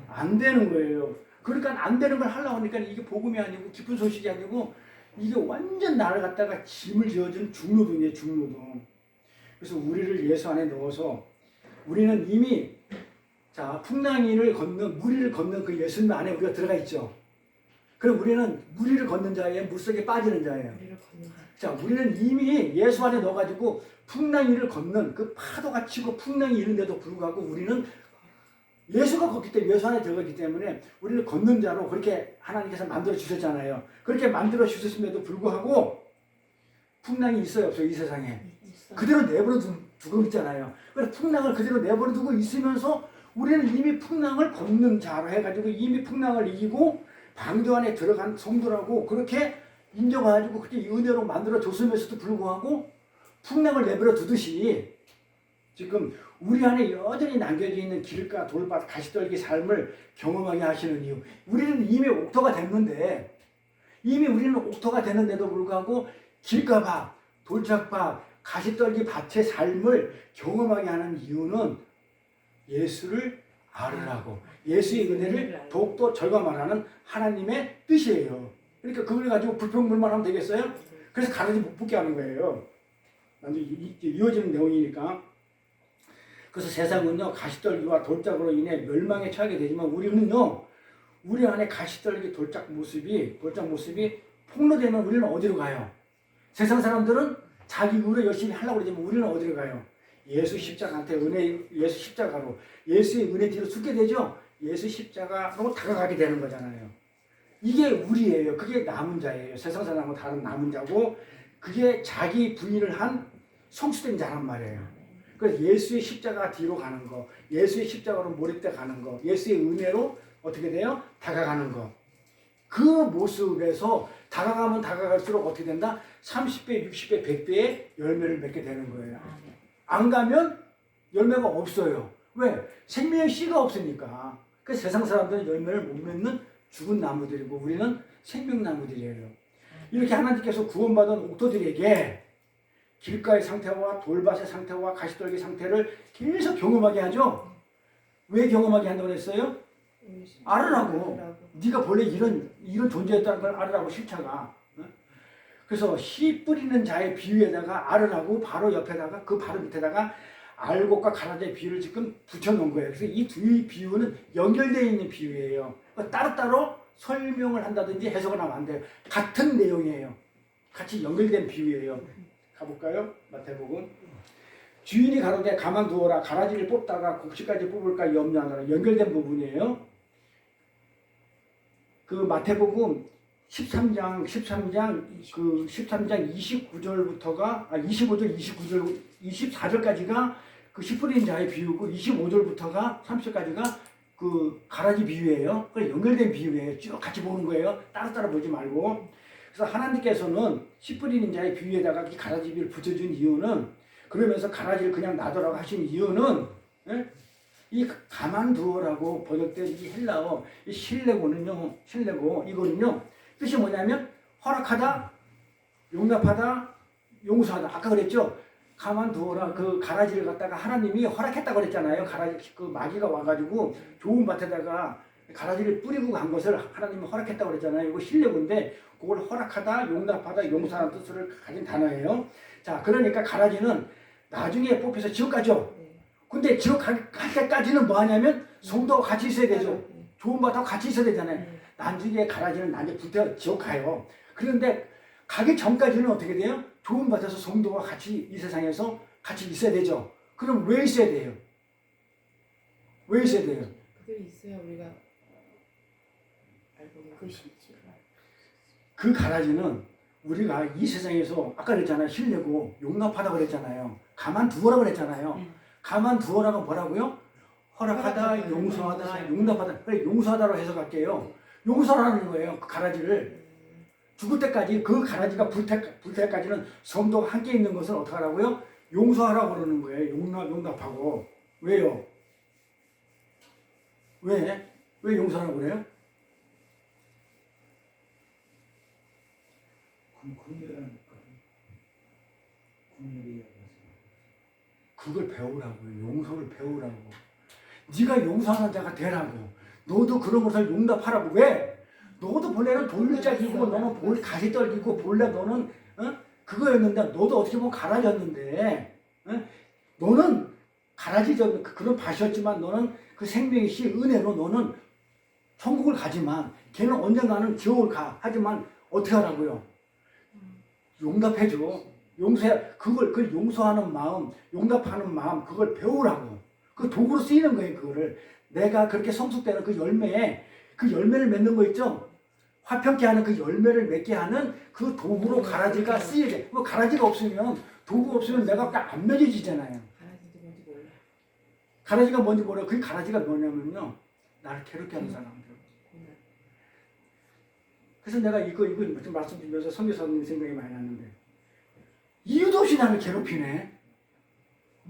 S1: 안 되는 거예요. 그러니까 안 되는 걸 하려고 하니까 이게 복음이 아니고 기쁜 소식이 아니고 이게 완전 나를 갖다가 짐을 지어준 중노동이에요. 중노동. 그래서 우리를 예수 안에 넣어서 우리는 이미 풍랑이를 건넌 무리를 건넌 그 예수님 안에 우리가 들어가 있죠. 그럼 우리는 무리를 걷는 자예요. 물속에 빠지는 자예요. 우리는 이미 예수 안에 넣어가지고 풍랑이를 건넌 그 파도가 치고 풍랑이 이른데도 불구하고 우리는 예수가 걷기 때문에 예수 안에 들어가기 때문에 우리를 걷는 자로 그렇게 하나님께서 만들어 주셨잖아요. 그렇게 만들어 주셨음에도 불구하고 풍랑이 있어요, 없어요? 이 세상에 그대로 내버려 두고 있잖아요. 그래서 풍랑을 그대로 내버려 두고 있으면서 우리는 이미 풍랑을 걷는 자로 해가지고 이미 풍랑을 이기고 방주 안에 들어간 성도라고 그렇게 인정해가지고 그렇게 은혜로 만들어 줬으면서도 불구하고 풍랑을 내버려 두듯이 지금 우리 안에 여전히 남겨져 있는 길가, 돌밭, 가시떨기 삶을 경험하게 하시는 이유. 우리는 이미 옥토가 됐는데, 이미 우리는 옥토가 됐는데도 불구하고 길가밭, 돌짝밭, 가시떨기 밭의 삶을 경험하게 하는 이유는 예수를 알으라고, 예수의 은혜를 더욱더 절감하라는 하나님의 뜻이에요. 그러니까 그걸 가지고 불평불만 하면 되겠어요? 그래서 가라지 못 붙게 하는 거예요. 완전 이어지는 내용이니까. 그래서 세상은요, 가시떨기와 돌짝으로 인해 멸망에 처하게 되지만 우리는요, 우리 안에 가시떨기 돌짝 모습이 폭로되면 우리는 어디로 가요? 세상 사람들은 자기 의로 열심히 하려고 그러지만 우리는 어디로 가요? 예수 십자가한테 예수 십자가로, 예수의 은혜 뒤로 숨게 되죠? 예수 십자가로 다가가게 되는 거잖아요. 이게 우리예요. 그게 남은 자예요. 세상 사람하고 다른 남은 자고, 그게 자기 부인을 한 성수된 자란 말이에요. 그래서 예수의 십자가 뒤로 가는 거, 예수의 십자가로 몰입돼 가는 거, 예수의 은혜로 어떻게 돼요? 다가가는 거. 그 모습에서 다가가면 다가갈수록 어떻게 된다? 30배, 60배, 100배의 열매를 맺게 되는 거예요. 안 가면 열매가 없어요. 왜? 생명의 씨가 없으니까. 그 세상 사람들은 열매를 못 맺는 죽은 나무들이고 우리는 생명나무들이에요. 이렇게 하나님께서 구원받은 옥토들에게 길가의 상태와 돌밭의 상태와 가시떨기 상태를 계속 경험하게 하죠. 왜 경험하게 한다고 했어요? 알으라고. 네가 본래 이런 존재였다는 걸 알으라고, 실체가. 그래서 씨 뿌리는 자의 비유에다가 알으라고 바로 옆에다가, 그 바로 밑에다가 알곡과 가라지의 비유를 지금 붙여놓은 거예요. 그래서 이 두 비유는 연결되어 있는 비유예요. 따로따로 설명을 한다든지 해석을 하면 안 돼요. 같은 내용이에요. 같이 연결된 비유예요. 가볼까요? 마태복음. 주인이 가로되 가만두어라. 가라지를 뽑다가 곡식까지 뽑을까 염려하노라. 연결된 부분이에요. 그 마태복음 13장 29절부터가 25절 29절 24절까지가 그 씨 뿌린 자의 비유고 25절부터가 30절까지가 그 가라지 비유예요. 그 연결된 비유예요. 쭉 같이 보는 거예요. 따로따로 보지 말고. 그래서 하나님께서는 씨 뿌리는 자의 비유에다가 이 가라지 비유를 붙여준 이유는, 그러면서 가라지를 그냥 놔두라고 하신 이유는, 이 가만두어라고 번역된 이 헬라어, 이 실레고는요, 이거는요, 뜻이 뭐냐면 허락하다, 용납하다, 용서하다. 아까 그랬죠? 가만두어라. 그 가라지를 갖다가 하나님이 허락했다고 그랬잖아요. 가라지, 그 마귀가 와가지고 좋은 밭에다가 가라지를 뿌리고 간 것을 하나님이 허락했다고 그랬잖아요. 이거 실레고인데, 그걸 허락하다, 용납하다, 용서하는 뜻을 가진 단어예요. 자, 그러니까 가라지는 나중에 뽑혀서 지옥 가죠. 근데 지옥 갈 때까지는 뭐 하냐면 성도가 같이 있어야 되죠. 좋은 밭하고 같이 있어야 되잖아요. 나중에 가라지는 나중에 불태워 지옥 가요. 그런데 가기 전까지는 어떻게 돼요? 좋은 밭에서 성도가 같이 이 세상에서 같이 있어야 되죠. 그럼 왜 있어야 돼요? 왜 있어야 돼요?
S2: 그들이 있어야 우리가 알고 있는 것이.
S1: 그 가라지는 우리가 이 세상에서 아까 그랬잖아요. 신뢰고 용납하다 그랬잖아요. 가만두어라 그랬잖아요. 가만두어라가 뭐라고요? 허락하다, 용서하다, 용납하다. 그래, 용서하다로 해석할게요. 용서하라는 거예요. 그 가라지를. 죽을 때까지, 그 가라지가 불 때까지는 성도가 함께 있는 것을 어떻게 하라고요? 용서하라고 그러는 거예요. 용납하고. 왜요? 왜 용서하라고 그래요? 그걸 배우라고요. 용서를 배우라고. 네가 용서하는 자가 되라고. 너도 그런 것을 용납하라고. 왜? 너도 본래는 돌짝이고 너는 가시떨기고 본래 너는 그거였는데, 너도 어떻게 보면 가라졌는데, 너는 가라지던 그런 밭이었지만 너는 그 생명의 씨 은혜로 너는 천국을 가지만 걔는 언젠가는 지옥을 가. 하지만 어떻게 하라고요? 용납해줘. 그 용서하는 마음, 용납하는 마음, 그걸 배우라고. 그 도구로 쓰이는 거예요, 그거를. 내가 그렇게 성숙되는 그 열매를 맺는 거 있죠? 화평케 하는 그 열매를 맺게 하는 그 도구로 가라지가 쓰여야 돼. 뭐 가라지가 없으면, 도구가 없으면 내가 안 맺어지잖아요.
S2: 가라지도 뭔지 몰라.
S1: 가라지가 뭔지 몰라요. 그 가라지가 뭐냐면요, 나를 괴롭게 하는 사람들. 그래서 내가 이거 좀 말씀드리면서 선교사님 생각이 많이 났는데, 이유도 없이 나를 괴롭히네.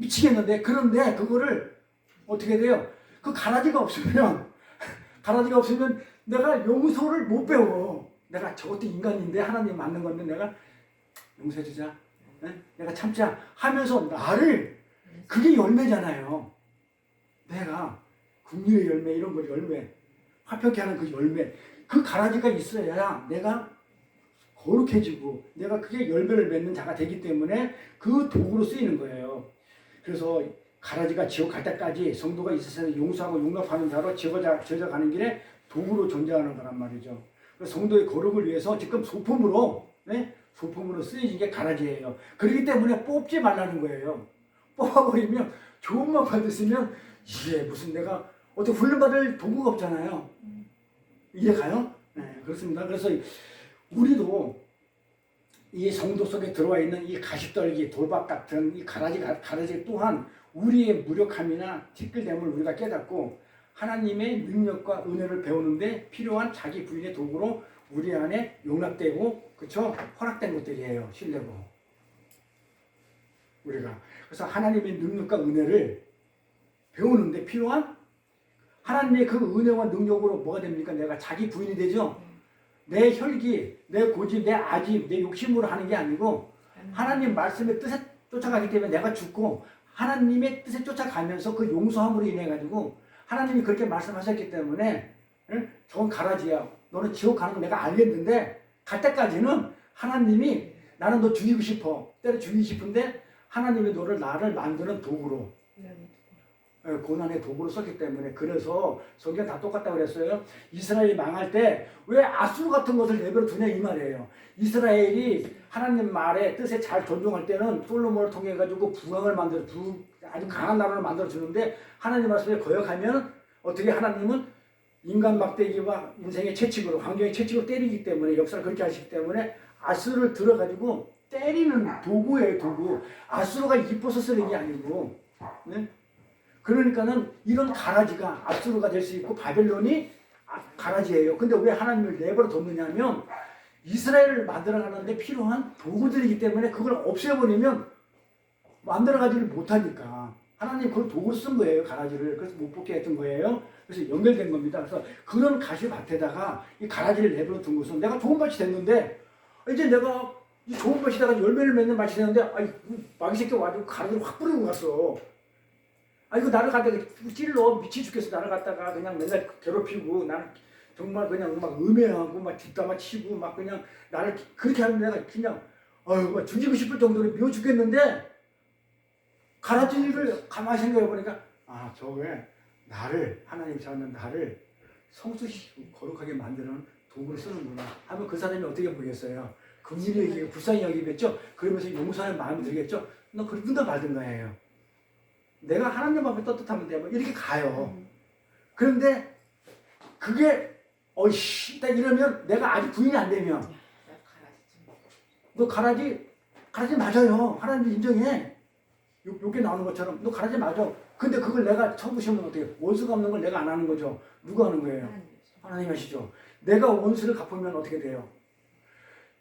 S1: 미치겠는데 그런데 그거를 어떻게 돼요? 그 가라지가 없으면 가라지가 없으면 내가 용서를 못 배워. 내가 저것도 인간인데 하나님 맞는 건데 내가 용서해주자. 내가 참자 하면서 나를 그게 열매잖아요. 내가 국류의 열매 이런 거 열매 화평케 하는 그 열매 그 가라지가 있어야 내가 거룩해지고 내가 그게 열매를 맺는 자가 되기 때문에 그 도구로 쓰이는 거예요. 그래서 가라지가 지옥 갈 때까지 성도가 이 세상에 용서하고 용납하는 자로 지어져 가는 길에 도구로 존재하는 거란 말이죠. 그래서 성도의 거룩을 위해서 지금 소품으로 소품으로 쓰여진 게 가라지예요. 그렇기 때문에 뽑지 말라는 거예요. 뽑아버리면 좋은만 받으시면 이게 무슨 내가 어떻게 훈련받을 도구가 없잖아요. 이해가요? 네, 그렇습니다. 그래서 우리도 이 성도 속에 들어와 있는 이 가시떨기, 돌박 같은 이 가라지 또한 우리의 무력함이나 티끌됨을 우리가 깨닫고 하나님의 능력과 은혜를 배우는데 필요한 자기 부인의 도구로 우리 안에 용납되고 그쵸? 허락된 것들이에요. 신뢰고 우리가 그래서 하나님의 능력과 은혜를 배우는데 필요한 하나님의 그 은혜와 능력으로 뭐가 됩니까? 내가 자기 부인이 되죠? 내 혈기, 내 고집, 내 아집, 내 욕심으로 하는 게 아니고 하나님 말씀의 뜻에 쫓아가기 때문에 내가 죽고 하나님의 뜻에 쫓아가면서 그 용서함으로 인해 가지고 하나님이 그렇게 말씀하셨기 때문에 저건 가라지야. 너는 지옥 가는 거 내가 알겠는데 갈 때까지는 하나님이 나는 너 죽이고 싶어. 때려 죽이고 싶은데 하나님이 나를 만드는 도구로 고난의 도구로 썼기 때문에 그래서 성경 다 똑같다고 그랬어요. 이스라엘이 망할 때 왜 아수르 같은 것을 내버려 두냐 이 말이에요. 이스라엘이 하나님 말에 뜻에 잘 존중할 때는 솔로몬을 통해 가지고 부강을 만들어 아주 강한 나라를 만들어 주는데 하나님 말씀에 거역하면 어떻게 하나님은 인간 막대기와 인생의 채찍으로 환경의 채찍으로 때리기 때문에 역사를 그렇게 하시기 때문에 아수르를 들어 가지고 때리는 도구예요. 도구. 아수르가 이뻐서 쓰는 게 아니고 네? 그러니까는 이런 가라지가 아수르가 될 수 있고 바벨론이 가라지예요. 근데 왜 하나님을 내버려 뒀느냐면 이스라엘을 만들어가는데 필요한 도구들이기 때문에 그걸 없애버리면 만들어가지를 못하니까 하나님 그걸 도구로 쓴 거예요. 가라지를. 그래서 못 뽑게 했던 거예요. 그래서 연결된 겁니다. 그래서 그런 가시밭에다가 이 가라지를 내버려 둔 것은 내가 좋은 밭이 됐는데 이제 내가 이 좋은 밭에다가 열매를 맺는 밭이 됐는데 마귀 새끼 와가지고 가라지를 확 뿌리고 갔어. 이거 나를 갖다가 찔러 미치 죽겠어. 나를 갖다가 그냥 맨날 괴롭히고 나는 정말 그냥 막 음해하고 막 뒷담화 치고 막 그냥 나를 그렇게 하는 내가 그냥 막 죽이고 싶을 정도로 미워 죽겠는데 가라지를 가만히 생각해 보니까 저게 나를 하나님 저는 나를 성숙시키고 거룩하게 만드는 도구를 쓰는구나 하면 그 사람이 어떻게 보겠어요? 긍휼히 여기고 불쌍히 여기겠죠? 그러면서 용서하는 마음이 들겠죠? 너 그러든가 말든가 해요. 내가 하나님 앞에 떳떳하면 돼. 이렇게 가요. 그런데 그게 딱 이러면 내가 아직 부인이 안 되면 너 가라지 맞아요. 하나님 인정해. 요게 나오는 것처럼 너 가라지 맞아. 근데 그걸 내가 쳐부시면 어떻게 원수가 없는 걸 내가 안 하는 거죠. 누가 하는 거예요? 하나님 하시죠. 내가 원수를 갚으면 어떻게 돼요?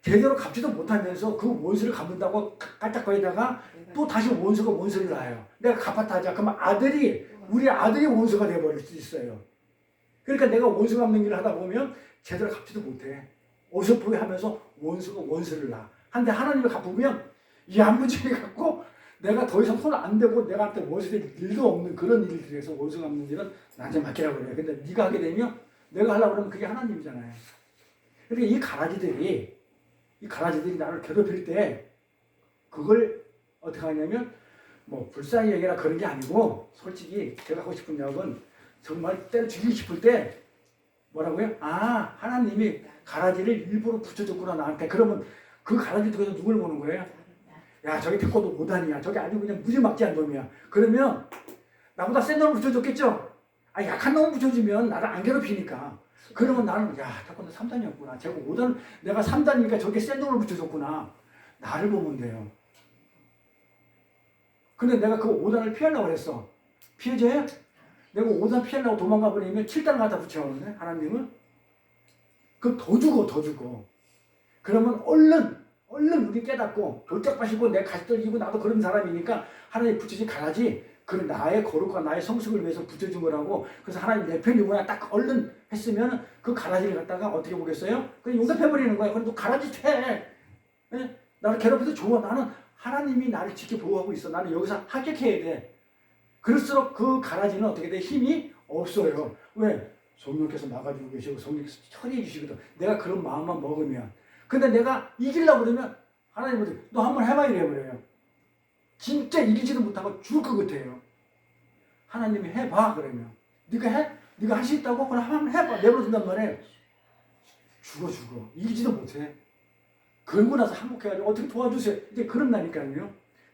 S1: 제대로 갚지도 못하면서 그 원수를 갚는다고 깔짝거리다가 또 다시 원수가 원수를 낳아요. 내가 갚았다 하자. 그러면 우리 아들이 원수가 돼버릴 수 있어요. 그러니까 내가 원수 갚는 일을 하다 보면 제대로 갚지도 못해. 어설프게 하면서 원수가 원수를 낳아. 한데 하나님을 갚으면 야무지게 갚고 내가 더 이상 손 안 대고 내가 한테 원수 될 일도 없는 그런 일들에서 원수 갚는 일은 나한테 맡기라고 그래요. 근데 네가 하게 되면 내가 하려고 그러면 그게 하나님이잖아요. 그러니까 이 가라지들이 나를 괴롭힐 때 그걸 어떻게 하냐면 불쌍히 여기라 그런 게 아니고 솔직히 제가 하고 싶은 약은 정말 때려 죽이고 싶을 때 뭐라고요? 하나님이 가라지를 일부러 붙여줬구나 나한테. 그러면 그 가라지 통해서 누굴 보는 거예요? 야 저기 태권도 못하니야. 저기 아주 그냥 무지막지한 놈이야. 그러면 나보다 센 놈을 붙여줬겠죠? 약한 놈을 붙여주면 나를 안 괴롭히니까. 그러면 나는 태권도 3단이었구나. 제가 5단 내가 3단이니까 저게 센 놈을 붙여줬구나. 나를 보면 돼요. 근데 내가 그 5단을 피하려고 했어. 피해져요? 내가 5단 피하려고 도망가 버리면 7단 갖다 붙여오는데 하나님은 그럼 더 죽어. 그러면 얼른 얼른 우리 깨닫고 돌짝밭이고 내 가시떨기고 나도 그런 사람이니까 하나님 붙여진 가라지 그 나의 거룩과 나의 성숙을 위해서 붙여준 거라고. 그래서 하나님 내 편이구나 딱 얼른 했으면 그 가라지를 갖다가 어떻게 보겠어요? 그냥 용납해버리는 거야. 그럼 너 가라지 돼. 예? 나를 괴롭혀도 좋아. 나는 하나님이 나를 지켜 보호하고 있어. 나는 여기서 합격해야 돼. 그럴수록 그 가라지는 어떻게 돼? 힘이 없어요. 왜? 성령께서 막아주고 계시고 성령께서 처리해 주시거든. 내가 그런 마음만 먹으면. 근데 내가 이기려고 그러면 하나님은 너 한번 해봐 이래버려요. 진짜 이기지도 못하고 죽을 것 같아요. 하나님이 해봐 그러면. 네가 해? 네가 할 수 있다고? 그럼 한번 해봐. 내버려둔단 말이에요. 죽어. 이기지도 못해. 그러고 나서 항복해가지고 어떻게 도와주세요. 이제 그런다니까요.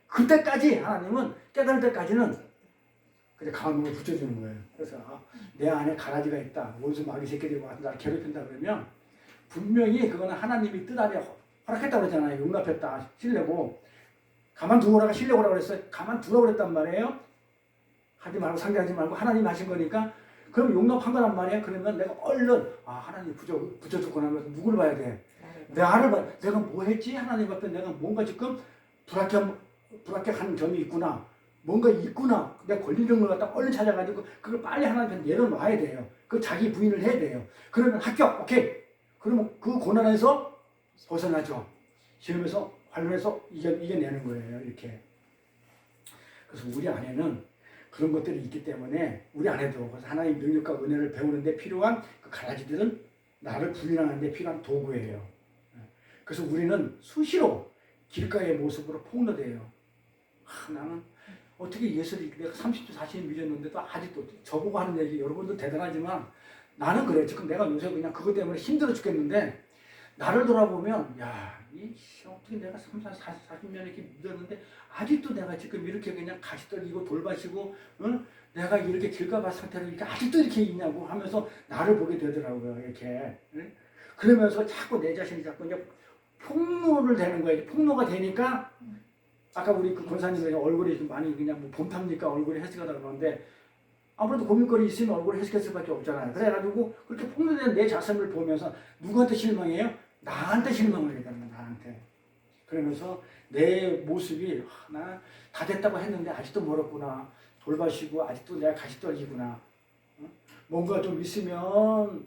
S1: 그때까지 하나님은 깨달을 때까지는 그냥 강한 놈을 붙여주는 거예요. 그래서 내 안에 가라지가 있다. 원수 마귀 새끼들이 와서 나를 괴롭힌다 그러면 분명히 그거는 하나님이 뜻 안에 허락했다고 그랬잖아요. 용납했다. 실례고. 가만두라가 실례고라고 그랬어요. 가만두라고 그랬단 말이에요. 하지 말고 상대하지 말고 하나님 하신 거니까 그럼 용납한 거란 말이에요. 그러면 내가 얼른 하나님 붙여줬구나 하면서 누구를 봐야 돼? 나를 봐. 내가 뭐 했지? 하나님 앞에 내가 뭔가 지금 불합격한 점이 있구나. 뭔가 있구나. 내가 걸리는 걸 갖다 얼른 찾아가지고 그걸 빨리 하나님한테 내려놔야 돼요. 그 자기 부인을 해야 돼요. 그러면 합격. 오케이. 그러면 그 고난에서 벗어나죠. 시험에서 관련해서 이겨내는 거예요. 이렇게. 그래서 우리 안에는 그런 것들이 있기 때문에 우리 안에도 하나님의 능력과 은혜를 배우는데 필요한 그 가라지들은 나를 부인하는 데 필요한 도구예요. 그래서 우리는 수시로 길가의 모습으로 폭로돼요. 나는 어떻게 예수를 내가 30년 40년 믿었는데도 아직도 저보고 하는 얘기 여러분도 대단하지만 나는 그래. 지금 내가 요새 그냥 그것 때문에 힘들어 죽겠는데 나를 돌아보면 어떻게 내가 40년 이렇게 믿었는데 아직도 내가 지금 이렇게 그냥 가시떨기고 돌밭이고 내가 이렇게 길가밭 상태로 이렇게 아직도 이렇게 있냐고 하면서 나를 보게 되더라고요. 이렇게. 그러면서 자꾸 내 자신이 자꾸 이제 폭로를 되는 거예요. 폭로가 되니까 아까 우리 그 권사님이 얼굴이 좀 많이 그냥 뭐 봄탑니까 얼굴이 해석하다 그러는데 아무래도 고민거리 있으면 얼굴을 해석할 수밖에 없잖아요. 그래가지고 그렇게 폭로된 내 자신을 보면서 누구한테 실망해요? 나한테 실망을 해야 되는 거야. 나한테. 그러면서 내 모습이 나 다 됐다고 했는데 아직도 멀었구나. 돌봐시고 아직도 내가 가시떨기구나. 뭔가 있으면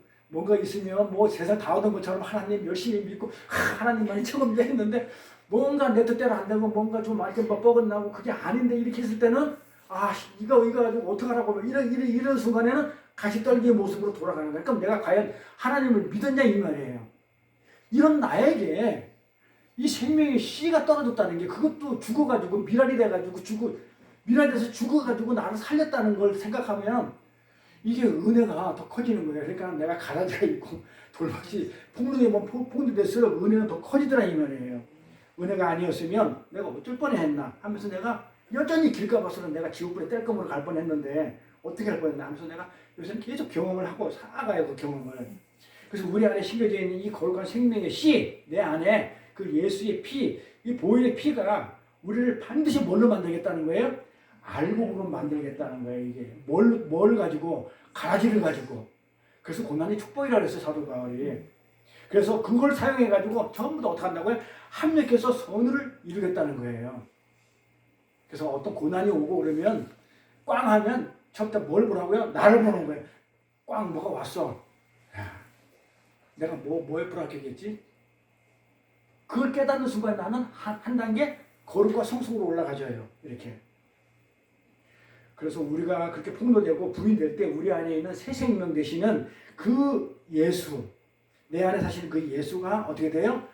S1: 뭐 세상 다 얻은 것처럼 하나님 열심히 믿고 하나님만이 최고입니다 했는데 뭔가 내 뜻대로 안 되고 뭔가 좀 이렇게 뻐근나고 그게 아닌데 이렇게 했을 때는 이거 가지고 어떡하라고 이런 순간에는 가시떨기의 모습으로 돌아가는 거예요. 그럼 내가 과연 하나님을 믿었냐 이 말이에요. 이런 나에게 이 생명의 씨가 떨어졌다는 게 그것도 죽어가지고 미랄이 돼가지고 미랄이 돼서 죽어가지고 나를 살렸다는 걸 생각하면 이게 은혜가 더 커지는 거예요. 그러니까 내가 가라지가 있고 돌밭이 폭로되면 폭로될수록 은혜는 더 커지더라 이 말이에요. 은혜가 아니었으면 내가 어쩔 뻔했나 하면서 내가 여전히 길가봐서는 내가 지옥불에 뗄감으로 갈 뻔했는데 어떻게 할 뻔했나 하면서 내가 요새는 계속 경험을 하고 살아가요. 그 경험을. 그래서 우리 안에 심겨져 있는 이 거룩한 생명의 씨, 내 안에 그 예수의 피, 이 보혈의 피가 우리를 반드시 뭘로 만들겠다는 거예요? 알곡으로 만들겠다는 거예요. 이게 뭘 가지고? 가라지를 가지고. 그래서 고난이 축복이라고 했어요. 사도 바울이. 그래서 그걸 사용해 가지고 전부 다 어떻게 한다고요? 합력해서 선을 이루겠다는 거예요. 그래서 어떤 고난이 오고 그러면 꽝 하면 처음부터 뭘 보라고요? 나를 보는 거예요. 꽝 뭐가 왔어. 내가 뭐에 불합격했지? 그걸 깨닫는 순간 나는 한 단계 거룩과 성숙으로 올라가져요. 이렇게. 그래서 우리가 그렇게 폭로되고 부인될 때 우리 안에 있는 새 생명 되시는 그 예수, 내 안에 사시는 그 예수가 어떻게 돼요?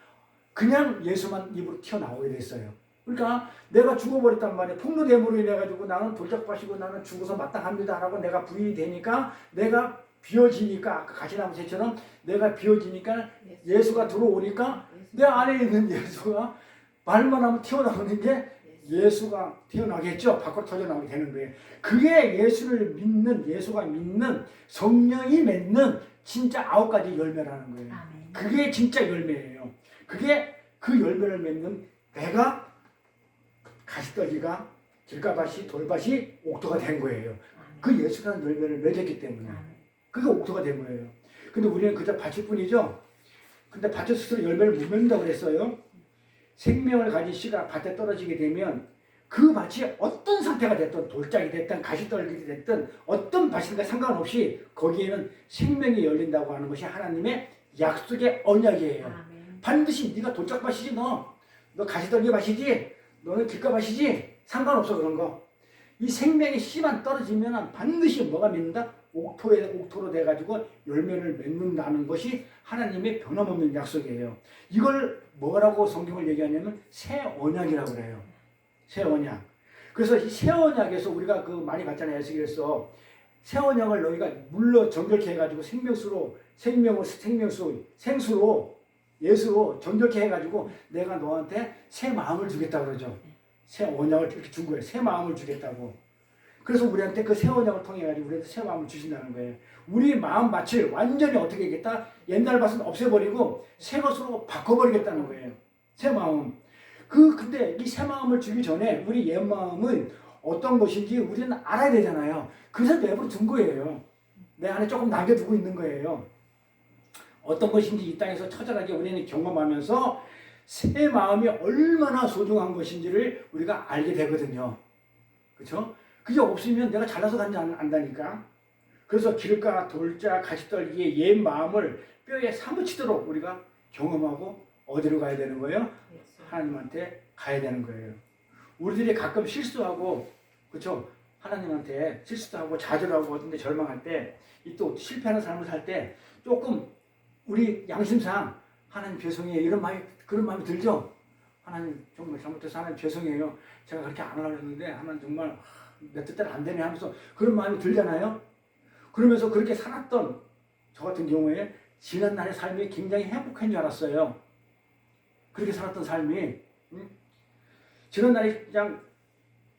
S1: 그냥 예수만 입으로 튀어나오게 됐어요. 그러니까 내가 죽어버렸단 말이에요. 폭로됨으로 인해가지고 나는 돌짝밭이고 나는 죽어서 마땅합니다 라고 내가 부인이 되니까 내가 비워지니까 아까 가시나무 새처럼 내가 비워지니까 예수가 들어오니까 내 안에 있는 예수가 말만 하면 튀어나오는 게 예수가 튀어나오겠죠. 밖으로 터져나오게 되는 거예요. 그게 예수를 믿는 예수가 믿는 성령이 맺는 진짜 9가지 열매라는 거예요. 그게 진짜 열매예요. 그게 그 열매를 맺는 내가 가시떨기가 길가밭이 돌밭이 옥토가 된 거예요. 그 예수라는 열매를 맺었기 때문에 그게 옥토가 된 거예요. 근데 우리는 그저 밭일 뿐이죠. 근데 밭을 스스로 열매를 못 맺는다고 그랬어요. 생명을 가진 씨가 밭에 떨어지게 되면 그 밭이 어떤 상태가 됐든 돌짝이 됐든 가시떨기 됐든 어떤 밭인가 상관없이 거기에는 생명이 열린다고 하는 것이 하나님의 약속의 언약이에요.
S2: 아멘.
S1: 반드시 네가 돌짝밭이지 너 가시떨기 밭이지 너는 길가밭이지 상관없어 그런 거. 이 생명의 씨만 떨어지면 반드시 뭐가 맺는다? 옥토로 돼가지고 열매를 맺는다는 것이 하나님의 변함없는 약속이에요. 이걸 뭐라고 성경을 얘기하냐면 새 언약이라고 그래요. 새 언약. 그래서 이 새 언약에서 우리가 그 많이 봤잖아요. 에스겔에서 새 언약을 너희가 물로 정결케 해가지고 생수로 예수로 정결케 해가지고 내가 너한테 새 마음을 주겠다 그러죠. 새 언약을 이렇게 준 거예요. 새 마음을 주겠다고. 그래서 우리한테 그 새 언약을 통해 가지고 우리한테 새 마음을 주신다는 거예요. 우리 마음 밭을 완전히 어떻게 하겠다? 옛날 밭은 없애버리고 새 것으로 바꿔버리겠다는 거예요. 새 마음. 근데 이 새 마음을 주기 전에 우리 옛 마음은 어떤 것인지 우리는 알아야 되잖아요. 그래서 내버려 둔 거예요. 내 안에 조금 남겨두고 있는 거예요. 어떤 것인지 이 땅에서 처절하게 우리는 경험하면서 새 마음이 얼마나 소중한 것인지를 우리가 알게 되거든요. 그렇죠? 그게 없으면 내가 잘나서 간지 안다니까. 그래서 길가, 돌자, 가시떨기의 옛 마음을 뼈에 사무치도록 우리가 경험하고 어디로 가야 되는 거예요? 하나님한테 가야 되는 거예요. 우리들이 가끔 실수하고, 그렇죠? 하나님한테 실수도 하고 좌절도 하고 어딘데 절망할 때, 이 또 실패하는 삶을 살 때 조금 우리 양심상 하나님 죄송해요. 그런 마음이 들죠? 하나님 정말 잘못해서 하나님 죄송해요. 제가 그렇게 안 하려고 했는데 하나님 정말 내 뜻대로 안 되네 하면서 그런 마음이 들잖아요. 그러면서 그렇게 살았던 저 같은 경우에 지난날의 삶이 굉장히 행복한 줄 알았어요. 그렇게 살았던 삶이 지난날에 그냥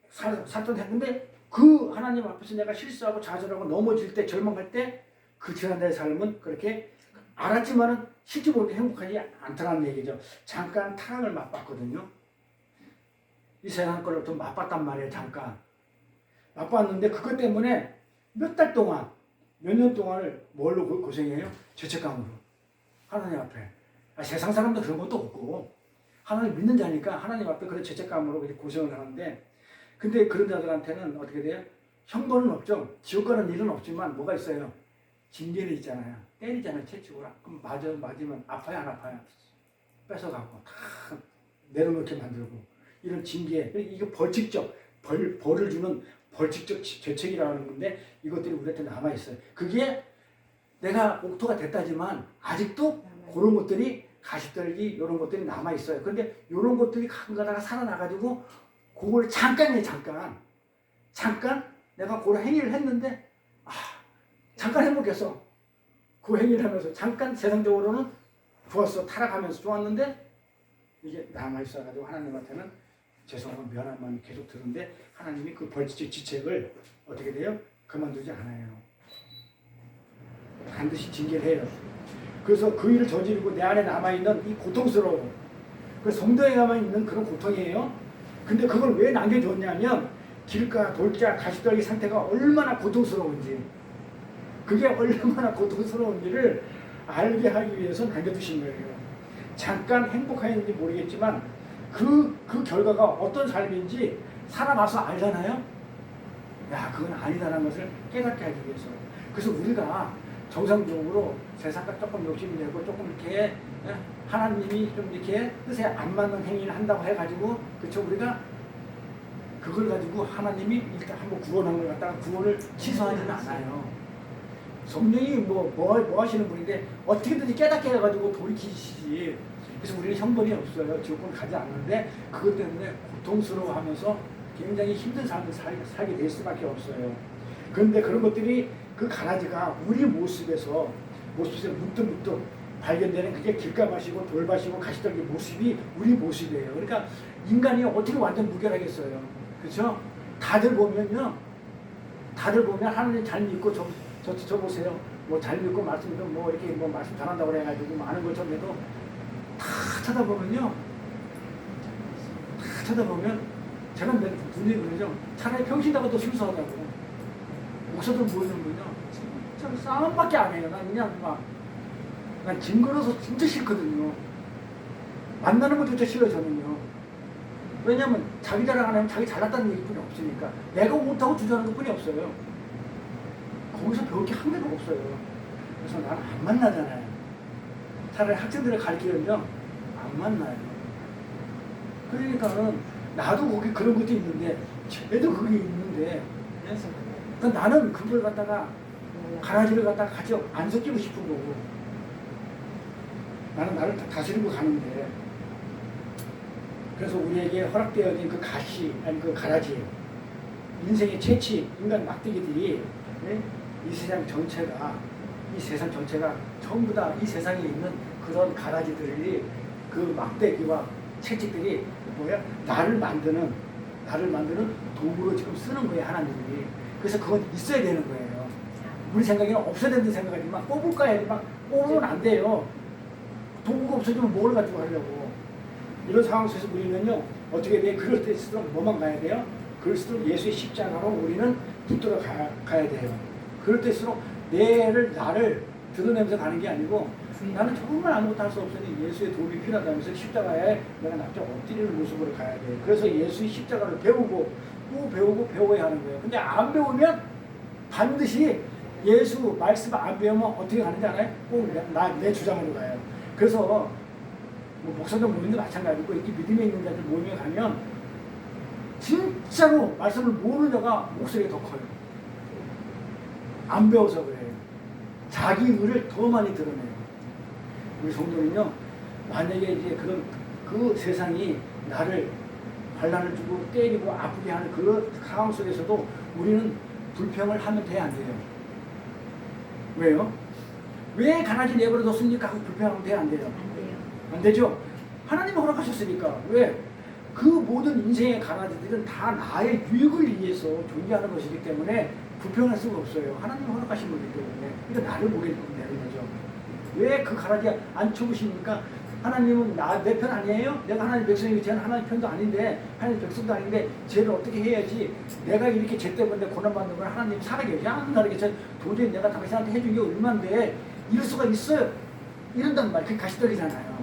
S1: 살던 했는데 그 하나님 앞에서 내가 실수하고 좌절하고 넘어질 때 절망할 때 그 지난날의 삶은 그렇게 알았지만은 실제 모르게 행복하지 않더라는 얘기죠. 잠깐 타락을 맛봤거든요. 이 세상 걸로 좀 맛봤단 말이에요. 잠깐 맛봤는데 그것 때문에 몇 달 동안 몇 년 동안을 뭘로 고생해요? 죄책감으로 하나님 앞에. 세상 사람도 그런 것도 없고 하나님 믿는 자니까 하나님 앞에 그런 죄책감으로 고생을 하는데 근데 그런 자들한테는 어떻게 돼요? 형벌은 없죠. 지옥 가는 일은 없지만 뭐가 있어요? 징계는 있잖아요. 때리잖아요. 채찍으로. 그럼 맞으면 아파요? 안 아파요? 뺏어가고 다 내려놓게 만들고 이런 징계. 이거 벌칙적 벌을 주는 벌칙적 죄책이라는 건데 이것들이 우리한테 남아있어요. 그게 내가 옥토가 됐다지만 아직도 그런 것들이 가시떨기 이런 것들이 남아있어요. 그런데 이런 것들이 가끔 가다가 살아나가지고 그걸 잠깐 내가 그런 행위를 했는데 잠깐 행복했어. 그 행위를 하면서 잠깐 세상적으로는 좋았어. 타락하면서 좋았는데 이게 남아있어가지고 하나님한테는 죄송하고 미안한 마음이 계속 드는데 하나님이 그 벌칙적 지책을 어떻게 돼요? 그만두지 않아요. 반드시 징계를 해요. 그래서 그 일을 저지르고 내 안에 남아있는 이 고통스러움, 그 성도에 남아있는 그런 고통이에요. 근데 그걸 왜 남겨줬냐면 길가, 돌자, 가시떨기 상태가 얼마나 고통스러운지 그게 얼마나 고통스러운지를 알게 하기 위해서 남겨두신 거예요. 잠깐 행복했는지 모르겠지만 그 결과가 어떤 삶인지 살아봐서 알잖아요. 야, 그건 아니다라는 것을 깨닫게 하기 위해서. 그래서 우리가 정상적으로 세상과 조금 욕심이 내고 조금 이렇게 하나님이 좀 이렇게 뜻에 안 맞는 행위를 한다고 해가지고 그쵸 우리가 그걸 가지고 하나님이 일단 한번 구원한 걸 갖다가 구원을 취소하지는 않아요. 성령이 뭐 하시는 분인데 어떻게든지 깨닫게 해가지고 돌이키시지. 그래서 우리는 형벌이 없어요. 지옥은 가지 않는데 그것 때문에 고통스러워하면서 굉장히 힘든 삶을 살게 될 수밖에 없어요. 그런데 그런 것들이 그 가라지가 우리 모습에서 문득문득 발견되는 그게 길가밭이고 돌밭이고 가시떨기 모습이 우리 모습이에요. 그러니까 인간이 어떻게 완전 무결하겠어요. 그렇죠? 다들 보면 하나님 잘 믿고 저 보세요. 뭐 잘 믿고 말씀도 뭐 이렇게 뭐 말씀 잘한다고 그래가지고 많은 걸 좀 해도 다 찾아보면 제가 분명히 그러죠. 차라리 평신하고 더 순수하다고. 목사들 모이는군요. 참 싸움밖에 안 해요. 난 그냥 난 징그러워서 진짜 싫거든요. 만나는 것조차 싫어요, 저는요. 왜냐면 자기 자랑 안 하면 자기 잘났다는 얘기뿐이 없으니까. 내가 못하고 주저하는 것뿐이 없어요. 거기서 배울 게 한 개도 없어요. 그래서 나는 안 만나잖아요. 차라리 학생들을 가르치면요 안 만나요. 그러니까는 나도 거기 그런 것도 있는데 쟤도 그게 있는데
S2: 그래서
S1: 그러니까 나는 그걸 갖다가 가라지를 갖다가 같이 안 섞이고 싶은 거고 나는 나를 다스리고 가는데 그래서 우리에게 허락되어진 그 가시 아니 그 가라지 인생의 채취 인간 막대기들이 예? 이 세상 전체가 전부 다 이 세상에 있는 그런 가라지들이 그 막대기와 채찍들이 뭐야 나를 만드는 도구로 지금 쓰는 거예요 하나님이. 그래서 그건 있어야 되는 거예요. 우리 생각에는 없어야 된다는 생각하지만 뽑을까 해야지만 뽑으면 안 돼요. 도구가 없어지면 뭘 가지고 하려고. 이런 상황 속에서 우리는요 어떻게 돼? 그럴 때일수록 뭐만 가야 돼요? 그럴수록 예수의 십자가로 우리는 붙들어 가야 돼요. 그럴 때일수록 나를 드러내면서 가는 게 아니고 나는 정말 아무것도 할 수 없으니 예수의 도움이 필요하다면서 십자가에 내가 납작 엎드리는 모습으로 가야 돼요. 그래서 예수의 십자가를 배우고 또 배우고 배워야 하는 거예요. 근데 안 배우면 반드시 예수 말씀 안 배우면 어떻게 가는지 알아요? 꼭 내 주장으로 가요. 그래서 뭐 목사들 모임도 마찬가지고 이렇게 믿음에 있는 자들 모임에 가면 진짜로 말씀을 모르는 자가 목소리가 더 커요. 안 배워서 그래요. 자기 의를 더 많이 드러내요. 우리 성도는요, 만약에 이제 그 세상이 나를 반란을 주고 때리고 아프게 하는 그 상황 속에서도 우리는 불평을 하면 돼, 안 돼요? 왜요? 왜 가라지 내버려뒀습니까? 하고 불평하면 돼, 안 돼요?
S2: 안 돼요.
S1: 안 되죠? 하나님이 허락하셨으니까. 왜? 그 모든 인생의 가라지들은 다 나의 유익을 위해서 존재하는 것이기 때문에 불평할 수가 없어요. 하나님이 허락하신 거기 때문에. 그러니까 나를 보게 되는 거죠. 왜 그 가라지 안 쳐보십니까? 하나님은 내 편 아니에요? 내가 하나님 백성이고 쟤는 하나님 편도 아닌데 하나님 백성도 아닌데 쟤를 어떻게 해야지 내가 이렇게 쟤 때문에 고난받는 걸 하나님 살아계시 하나님께 도저히 내가 당신한테 해준 게 얼만데 이럴 수가 있어요. 이런단 말, 그게 가시떨이잖아요.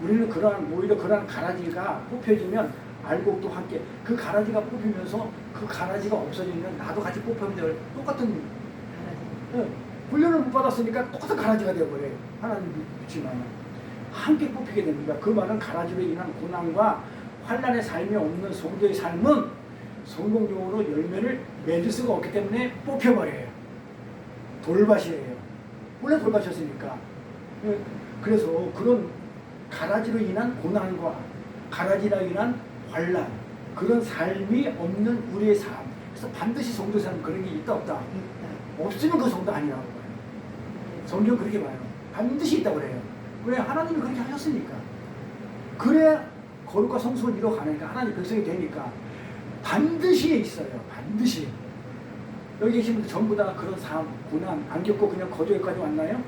S1: 우리는 오히려 그러한 가라지가 뽑혀지면 알고 또 함께 그 가라지가 뽑히면서 그 가라지가 없어지면 나도 같이 뽑히면 돼요. 똑같은 훈련을 못 받았으니까 똑같은 가라지가 되어버려요. 하나님 믿지만 함께 뽑히게 됩니다. 그 말은 가라지로 인한 고난과 환난의 삶이 없는 성도의 삶은 성공적으로 열매를 맺을 수가 없기 때문에 뽑혀버려요. 돌밭이에요. 원래 돌밭이었으니까. 그래서 그런 가라지로 인한 고난과 가라지로 인한 환난 그런 삶이 없는 우리의 삶. 그래서 반드시 성도의 삶은 그런 게 있다 없다. 없으면 그 성도 아니라고 봐요. 성경 그렇게 봐요. 반드시 있다고 그래요. 왜? 하나님이 그렇게 하셨으니까. 그래야 거룩과 성숙을 이뤄가니까 하나님 백성이 되니까 반드시 있어요. 반드시. 여기 계신 분들 전부 다 그런 삶, 고난 안 겪고 그냥 거저에까지 왔나요?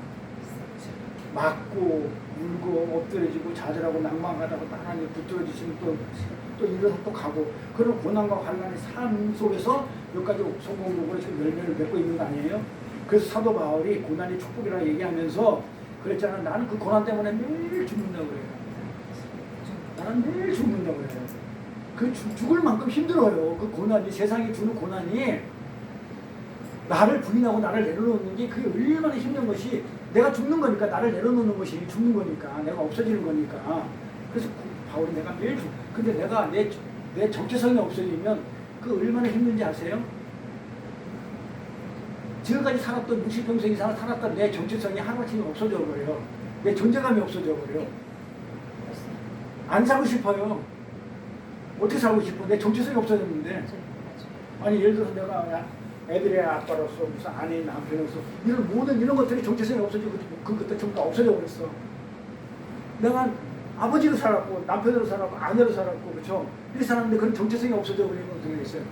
S1: 맞고 울고 엎드려지고 좌절하고 낭망하다가 또 하나님 붙들어주시면 또 일어서 또 가고 그런 고난과 환난의 삶 속에서 몇 가지 성공적으로 지금 열매를 맺고 있는 거 아니에요? 그래서 사도 바울이 고난이 축복이라 얘기하면서 그랬잖아. 나는 그 고난 때문에 매일 죽는다고 그래요. 나는 매일 죽는다고 그래요. 그 죽을 만큼 힘들어요. 그 고난이, 세상이 주는 고난이 나를 부인하고 나를 내려놓는 게 그게 얼마나 힘든 것이 내가 죽는 거니까 나를 내려놓는 것이 죽는 거니까 내가 없어지는 거니까 그래서 바울이 내가 매일 근데 내가 내 정체성이 없어지면 그 얼마나 힘든지 아세요? 지금까지 살았던 60평생 이상 살았던 내 정체성이 하루아침에 없어져 버려요. 내 존재감이 없어져 버려요. 안 살고 싶어요. 어떻게 살고 싶어? 내 정체성이 없어졌는데. 아니 예를 들어서 내가 애들의 아빠로서 무슨 아내의 남편으로서 이런 모든 이런 것들이 정체성이 없어지고 그것도 전부 다 없어져 버렸어. 내가 아버지로 살았고 남편으로 살았고 아내로 살았고 그렇죠. 이렇게 살았는데 그런 정체성이 없어져 버리는 건 어떻게 되겠어요?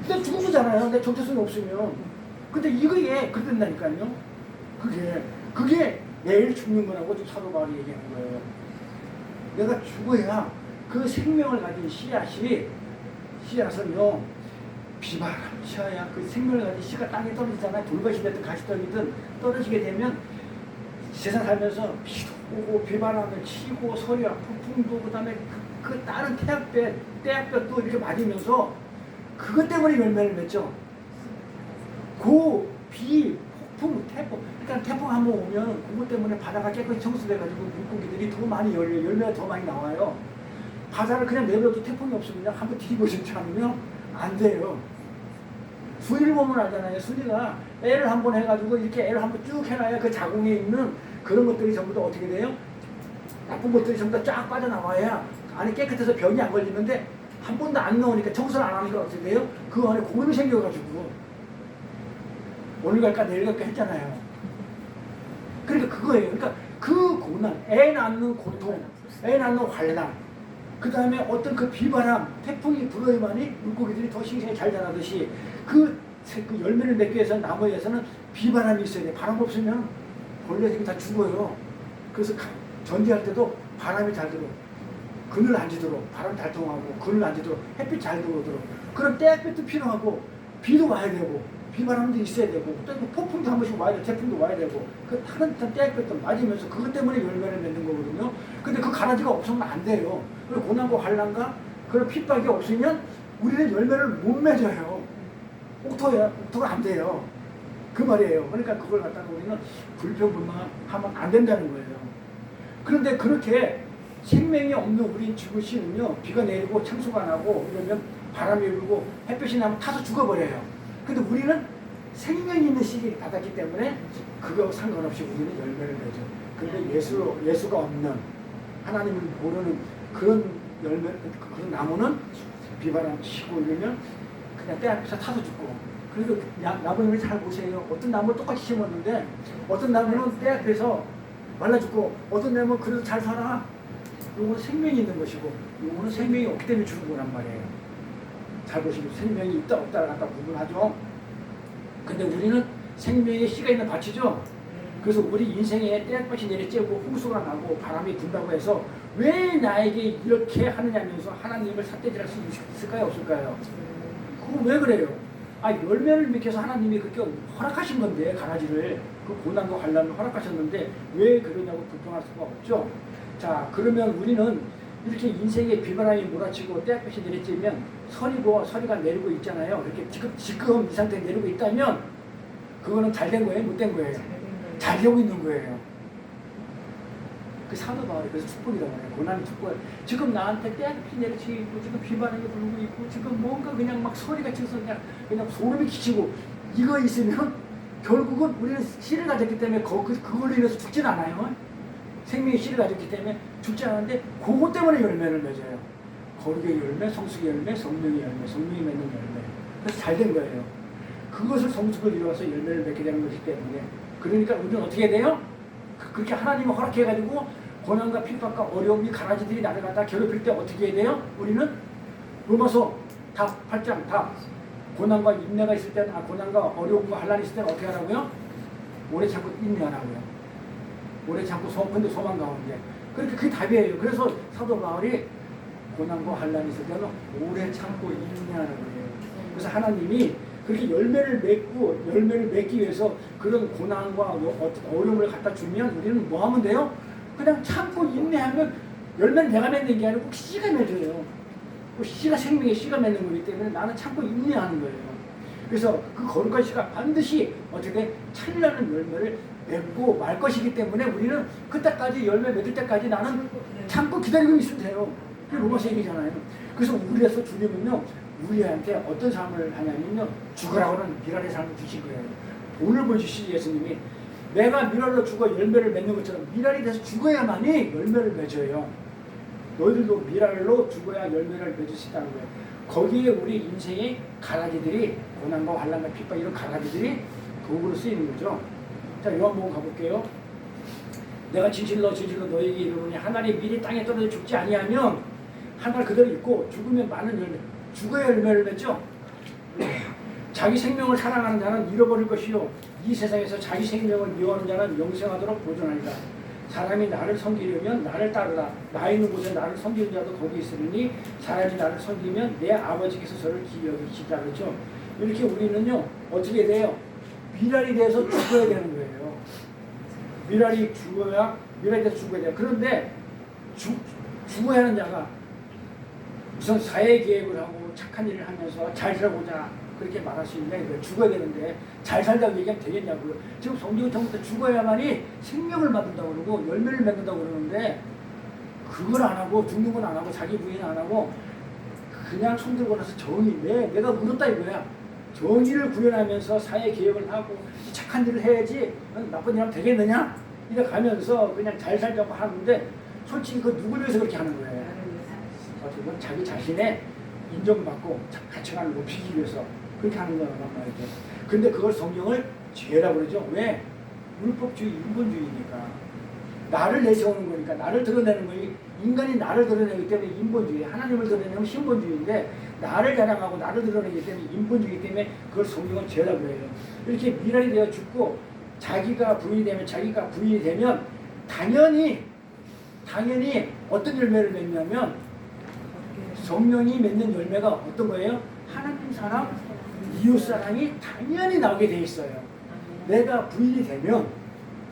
S1: 근데 죽은 거잖아요. 내 정체성이 없으면. 근데 이거에 그렇게 된다니까요. 그게 매일 죽는 거라고 지금 사도 바울이 얘기하는 거예요. 내가 죽어야 그 생명을 가진 씨앗은요 비바람치어야 그 생명을 가진 씨가 땅에 떨어지잖아요. 돌밭이 됐든 가시떨이든 떨어지게 되면 세상 살면서 피도 오고 비바람을 치고 서리와 폭풍도 그다음에 그 다른 태양볕도 이렇게 맞으면서 그것 때문에 열매를 맺죠. 고, 비, 폭풍, 태풍. 그러니까 태풍 한번 오면 그것 때문에 바다가 깨끗이 청소돼가지고 물고기들이 더 많이 열매가 더 많이 나와요. 바다를 그냥 내버려도 태풍이 없으면 한번 뒤집어지지 않으면 안 돼요. 순위를 보면 알잖아요. 순위가 애를 한번 해가지고 이렇게 애를 한번 쭉 해놔야 그 자궁에 있는 그런 것들이 전부 다 어떻게 돼요? 나쁜 것들이 전부 다 쫙 빠져나와야 안에 깨끗해서 병이 안 걸리는데 한 번도 안 넣으니까 청소를 안 하니까 어떻게 돼요? 그 안에 고름이 생겨가지고 오늘 갈까 내일 갈까 했잖아요. 그러니까 그거예요. 그러니까 그 고난, 애 낳는 고통, 애 낳는 환란, 그 다음에 어떤 그 비바람, 태풍이 불어야만이 물고기들이 더 싱싱하게 잘 자라듯이 그 열매를 맺기 위해서 나무에서는 비바람이 있어야 돼. 바람 없으면 벌레들이 다 죽어요. 그래서 전지할 때도 바람이 잘 들어. 그늘 안 지도록, 바람 잘 통하고, 그늘 안 지도록, 햇빛 잘 들어오도록. 그런 떼햇빛도 필요하고, 비도 와야 되고, 비바람도 있어야 되고, 또 폭풍도 한 번씩 와야 되고, 태풍도 와야 되고, 그 타는 떼햇빛도 맞으면서 그것 때문에 열매를 맺는 거거든요. 근데 그 가라지가 없으면 안 돼요. 그리고 고난과 환난과 그런 핍박이 없으면 우리는 열매를 못 맺어요. 옥토가 안 돼요. 그 말이에요. 그러니까 그걸 갖다가 우리는 불평불만하면 안 된다는 거예요. 그런데 그렇게 생명이 없는 우리 지구씨는요, 비가 내리고 창수가 나고 이러면 바람이 불고 햇빛이 나면 타서 죽어버려요. 근데 우리는 생명이 있는 시기를 받았기 때문에 그거 상관없이 우리는 열매를 맺죠. 근데 예수가 없는 하나님을 모르는 그런 그런 나무는 비바람 치고 이러면 그냥 때 앞에서 타서 죽고. 그래서 나무님을 잘 보세요. 어떤 나무를 똑같이 심었는데 어떤 나무는 때 앞에서 말라 죽고 어떤 나무는 그래도 잘 살아. 요거는 생명이 있는 것이고 요거는 생명이 없기 때문에 죽은 거란 말이에요. 잘 보시면 생명이 있다 없다를 갖다 구분하죠. 근데 우리는 생명의 씨가 있는 밭이죠. 그래서 우리 인생에 떼약볕이 내리쬐고 홍수가 나고 바람이 분다고 해서 왜 나에게 이렇게 하느냐면서 하나님을 삿대질할 수 있을까요? 없을까요? 그거 왜 그래요? 열매를 맺혀서 하나님이 그렇게 허락하신 건데 가라지를 그 고난과 환난을 허락하셨는데 왜 그러냐고 불평할 수가 없죠. 자, 그러면 우리는 이렇게 인생에 비바람이 몰아치고 떼약볕이 내리쬐면 서리가 내리고 있잖아요. 이렇게 지금 이 상태에 내리고 있다면 그거는 잘 된 거예요? 못 된 거예요? 잘 되고 있는 거예요. 그 사도 바울이 그래서 축복이라고 해요. 고난이 축복이에요. 지금 나한테 떼약볕이 내리치고 지금 비바람이 불고 있고 지금 뭔가 그냥 막 소리가 치서 그냥 소름이 끼치고 이거 있으면 결국은 우리는 씨를 가졌기 때문에 그걸로 인해서 죽진 않아요. 생명의 씨를 가졌기 때문에 죽지 않았는데 그것 때문에 열매를 맺어요. 거룩의 열매, 성숙의 열매, 성령의 열매, 성령이 맺는 열매. 그래서 잘 된 거예요. 그것을 성숙을 이루어서 열매를 맺게 되는 것이기 때문에 그러니까 우리는 어떻게 돼요? 그렇게 하나님이 허락해가지고 고난과 핍박과 어려움이 가라지들이 나를 갖다 괴롭힐 때 어떻게 해야 돼요? 우리는 로마서 8장 다 고난과 인내가 있을 때는 고난과 어려움과 환난이 있을 때는 어떻게 하라고요? 오래 참고 인내하라고요. 오래 참고 근데 소망 가운데 그렇게 그게 답이에요. 그래서 사도 바울이 고난과 환난이 있을 때는 오래 참고 인내하라고 해요. 그래서 하나님이 그렇게 열매를 맺기 위해서 그런 고난과 어려움을 갖다 주면 우리는 뭐 하면 돼요? 그냥 참고 인내하면 열매는 내가 맺는 게 아니고 꼭 씨가 맺어요. 씨가 생명의 씨가 맺는 거기 때문에 나는 참고 인내하는 거예요. 그래서 그 거룩한 씨가 반드시 어떻게 찬란한 열매를 맺고 말 것이기 때문에 우리는 그때까지 열매 맺을 때까지 나는 참고 기다리고 있으면 돼요. 그게 로마서 얘기잖아요. 그래서 우리에서 주님은요 우리한테 어떤 삶을 하냐면요 죽으라고는 미랄의 삶을 주신 거예요. 돈을 보여주시지 예수님이 내가 미랄로 죽어 열매를 맺는 것처럼 미랄이 돼서 죽어야만이 열매를 맺어요. 너희들도 미랄로 죽어야 열매를 맺을 수 있다는 거예요. 거기에 우리 인생의 가라지들이 고난과 환난과 핍박 이런 가라지들이 도구로 쓰이는 거죠. 자, 요한복음 가볼게요. 내가 진실로 너희에게 이르노니 하나님 미리 땅에 떨어져 죽지 아니하면 하늘 그대로 있고 죽으면 많은 열매 죽어야 열매를 맺죠. 자기 생명을 사랑하는 자는 잃어버릴 것이요 이 세상에서 자기 생명을 미워하는 자는 영생하도록 보존하리라. 사람이 나를 섬기려면 나를 따르라. 나 있는 곳에 나를 섬기는 자도 거기 있으니 사람이 나를 섬기면 내 아버지께서 저를 기여하시다 그렇죠. 이렇게 우리는요 어떻게 돼요? 미랄이 돼서 죽어야 되는 거예요. 미랄이 죽어야 미라에 대해서 죽어야 돼요. 그런데 죽어야 하는 자가 우선 사회 계획을 하고 착한 일을 하면서 잘 살고자 그렇게 말할 수 있냐. 죽어야 되는데 잘 살다고 얘기하면 되겠냐고요. 지금 성경이 처음부터 죽어야만이 생명을 받는다고 그러고 열매를 맺는다고 그러는데 그걸 안 하고 죽는 건 안 하고 자기 부인 안 하고 그냥 손 들고 나서 정의 내가 물었다 이거야. 정의를 구현하면서 사회 개혁을 하고 착한 일을 해야지 나쁜 일 하면 되겠느냐? 이래 가면서 그냥 잘 살자고 하는데 솔직히 그 누구를 위해서 그렇게 하는 거예요. 어떻게 보면 자기 자신의 인정받고 가치관을 높이기 위해서 그렇게 하는 거란 말이죠. 근데 그걸 성경을 죄라고 그러죠. 왜? 율법주의, 인본주의니까. 나를 내세우는 거니까, 나를 드러내는 거니, 인간이 나를 드러내기 때문에 인본주의, 하나님을 드러내는 건 신본주의인데, 나를 자랑하고 나를 드러내기 때문에 인본주의 때문에 그걸 성경은 죄라고 해요. 이렇게 미랄이 되어 죽고, 자기가 부인이 되면, 당연히 어떤 열매를 맺냐면, 성령이 맺는 열매가 어떤 거예요? 하나님 사랑, 이웃 사랑이 당연히 나오게 돼 있어요. 내가 부인이 되면,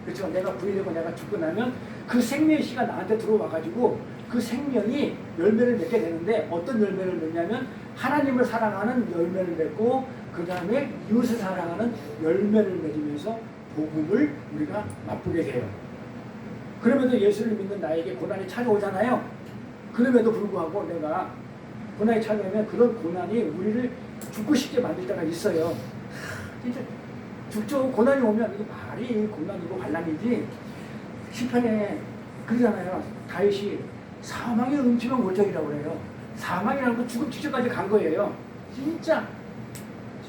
S1: 그렇죠? 내가 부인이 되고 내가 죽고 나면 그 생명의 씨가 나한테 들어와가지고 그 생명이 열매를 맺게 되는데 어떤 열매를 맺냐면 하나님을 사랑하는 열매를 맺고 그 다음에 이웃을 사랑하는 열매를 맺으면서 복음을 우리가 맛보게 돼요. 그럼에도 예수를 믿는 나에게 고난이 찾아오잖아요. 그럼에도 불구하고 내가 고난이 찾아오면 그런 고난이 우리를 죽고 싶게 만들 때가 있어요. 진짜 죽죠. 고난이 오면 이게 말이 고난이고 환난이지. 시편에 그러잖아요. 다윗이 사망의 음침한 골짜기라고 그래요. 사망이라는 건 죽음 직전까지 간 거예요. 진짜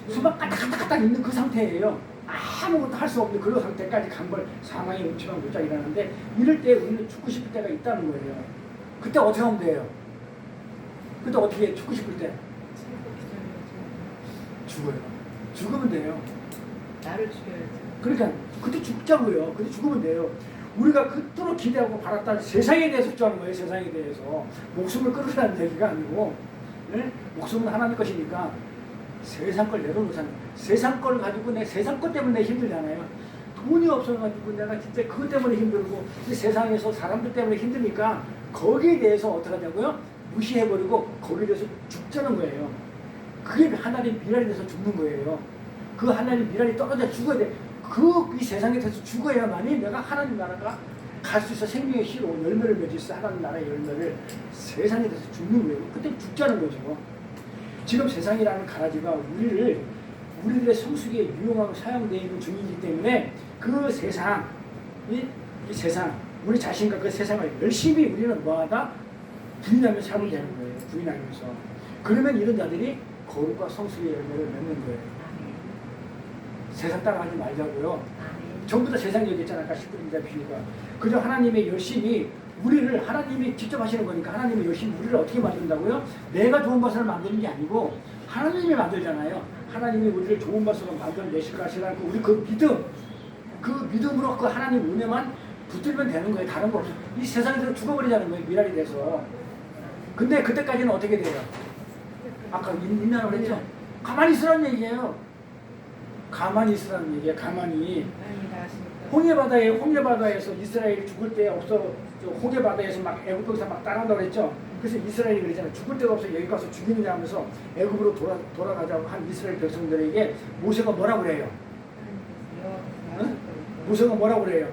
S1: 수박 까딱까딱 있는 그 상태예요. 아무것도 할 수 없는 그런 상태까지 간 걸 사망의 음침한 골짜기라는데 이럴 때 우리는 죽고 싶을 때가 있다는 거예요. 그때 어떻게 하면 돼요? 그때 어떻게 해? 죽고 싶을 때? 죽어요. 죽으면 돼요.
S2: 나를 죽여야지.
S1: 그러니까 그때 죽자고요. 그때 죽으면 돼요. 우리가 그토록 기대하고 바랐다는 세상에 대해서 죽자는 거예요. 세상에 대해서. 목숨을 끊으라는 얘기가 아니고 네? 목숨은 하나님 것이니까 세상 걸 내려놓자는 거예요. 세상 걸 가지고 내 세상 것 때문에 힘들잖아요. 돈이 없어가지고 내가 진짜 그것 때문에 힘들고 이 세상에서 사람들 때문에 힘드니까 거기에 대해서 어떻게 하냐고요? 무시해버리고 거기에 대해서 죽자는 거예요. 그게 하나님 미랄이 돼서 죽는 거예요. 그 하나님 미랄이 떨어져 죽어야 돼. 이 세상에 대해서 죽어야만이 내가 하나님 나라가 갈 수 있어. 생명의 씨로 열매를 맺을 수 있어. 하나님 나라의 열매를 세상에 대해서 죽는 거예요. 그때 죽자는 거죠. 지금 세상이라는 가라지가 우리들의 성숙에 유용하고 사용되어 있는 중이기 때문에 그 세상, 이 세상, 우리 자신과 그 세상을 열심히 우리는 뭐하다? 부인하며 살면 되는 거예요. 부인하면서. 그러면 이런 자들이 거룩과 성숙의 열매를 맺는 거예요. 세상 따라가지 말자고요. 전부 다 세상 얘기했잖아. 아까 10분입니다. 비유가. 그저 하나님의 열심히 우리를 하나님이 직접 하시는 거니까 하나님의 열심히 우리를 어떻게 만든다고요? 내가 좋은 것을 만드는 게 아니고 하나님이 만들잖아요. 하나님이 우리를 좋은 것으로 만들어내실 것이라는 우리 그 믿음으로 그 하나님 은혜만 붙들면 되는 거예요. 다른 거 없어요. 이 세상에서 죽어버리자는 거예요. 미랄이 돼서. 근데 그때까지는 어떻게 돼요? 아까 인난을 했죠? 가만히 있으라는 얘기예요. 가만히 있으라는 얘기예요. 가만히. 홍해바다에서 이스라엘이 죽을 데 없어. 홍해바다에서 막 애굽에서 막 따라온다고 그랬죠. 그래서 이스라엘이 그러잖아요. 죽을 데가 없어 여기 가서 죽이느냐 하면서 애굽으로 돌아가자고 한 이스라엘 백성들에게 모세가 뭐라고 그래요? 응? 모세가 뭐라고 그래요?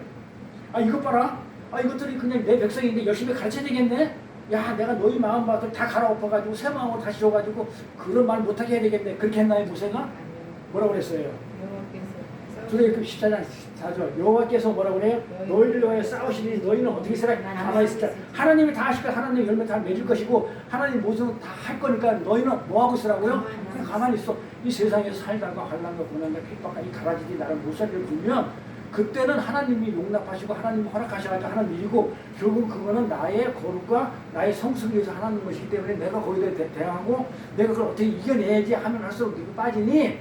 S1: 아 이것 봐라. 아 이것들이 그냥 내 백성인데 열심히 가르쳐야 되겠네. 야 내가 너희 마음 받을 다 갈아엎어가지고 새 마음으로 다시 줘가지고 그런 말 못하게 해야 되겠네. 그렇게 했나요 모세가? 뭐라고 그랬어요? 출애굽기 14장 4절 여호와께서 뭐라고 그래요? 너희를 위하여 싸우시니 너희는 어떻게 살아? 가만히 있을까? 하나님이 다 하실 거야. 하나님 열매 다 맺을 것이고 하나님 모든 다 할 거니까 너희는 뭐하고 있으라고요? 그냥 가만히 있어. 이 세상에서 살다가 환난과 고난과 핍박과 이 가라지들이 나를 못 살게 굴면 그때는 하나님이 용납하시고 하나님이 허락하셔가지고 하는 일이고 결국 그거는 나의 거룩과 나의 성숙을 위해서 하는 것이기 때문에 내가 거기에 대항하고 내가 그걸 어떻게 이겨내야지 하면 할수록 이거 빠지니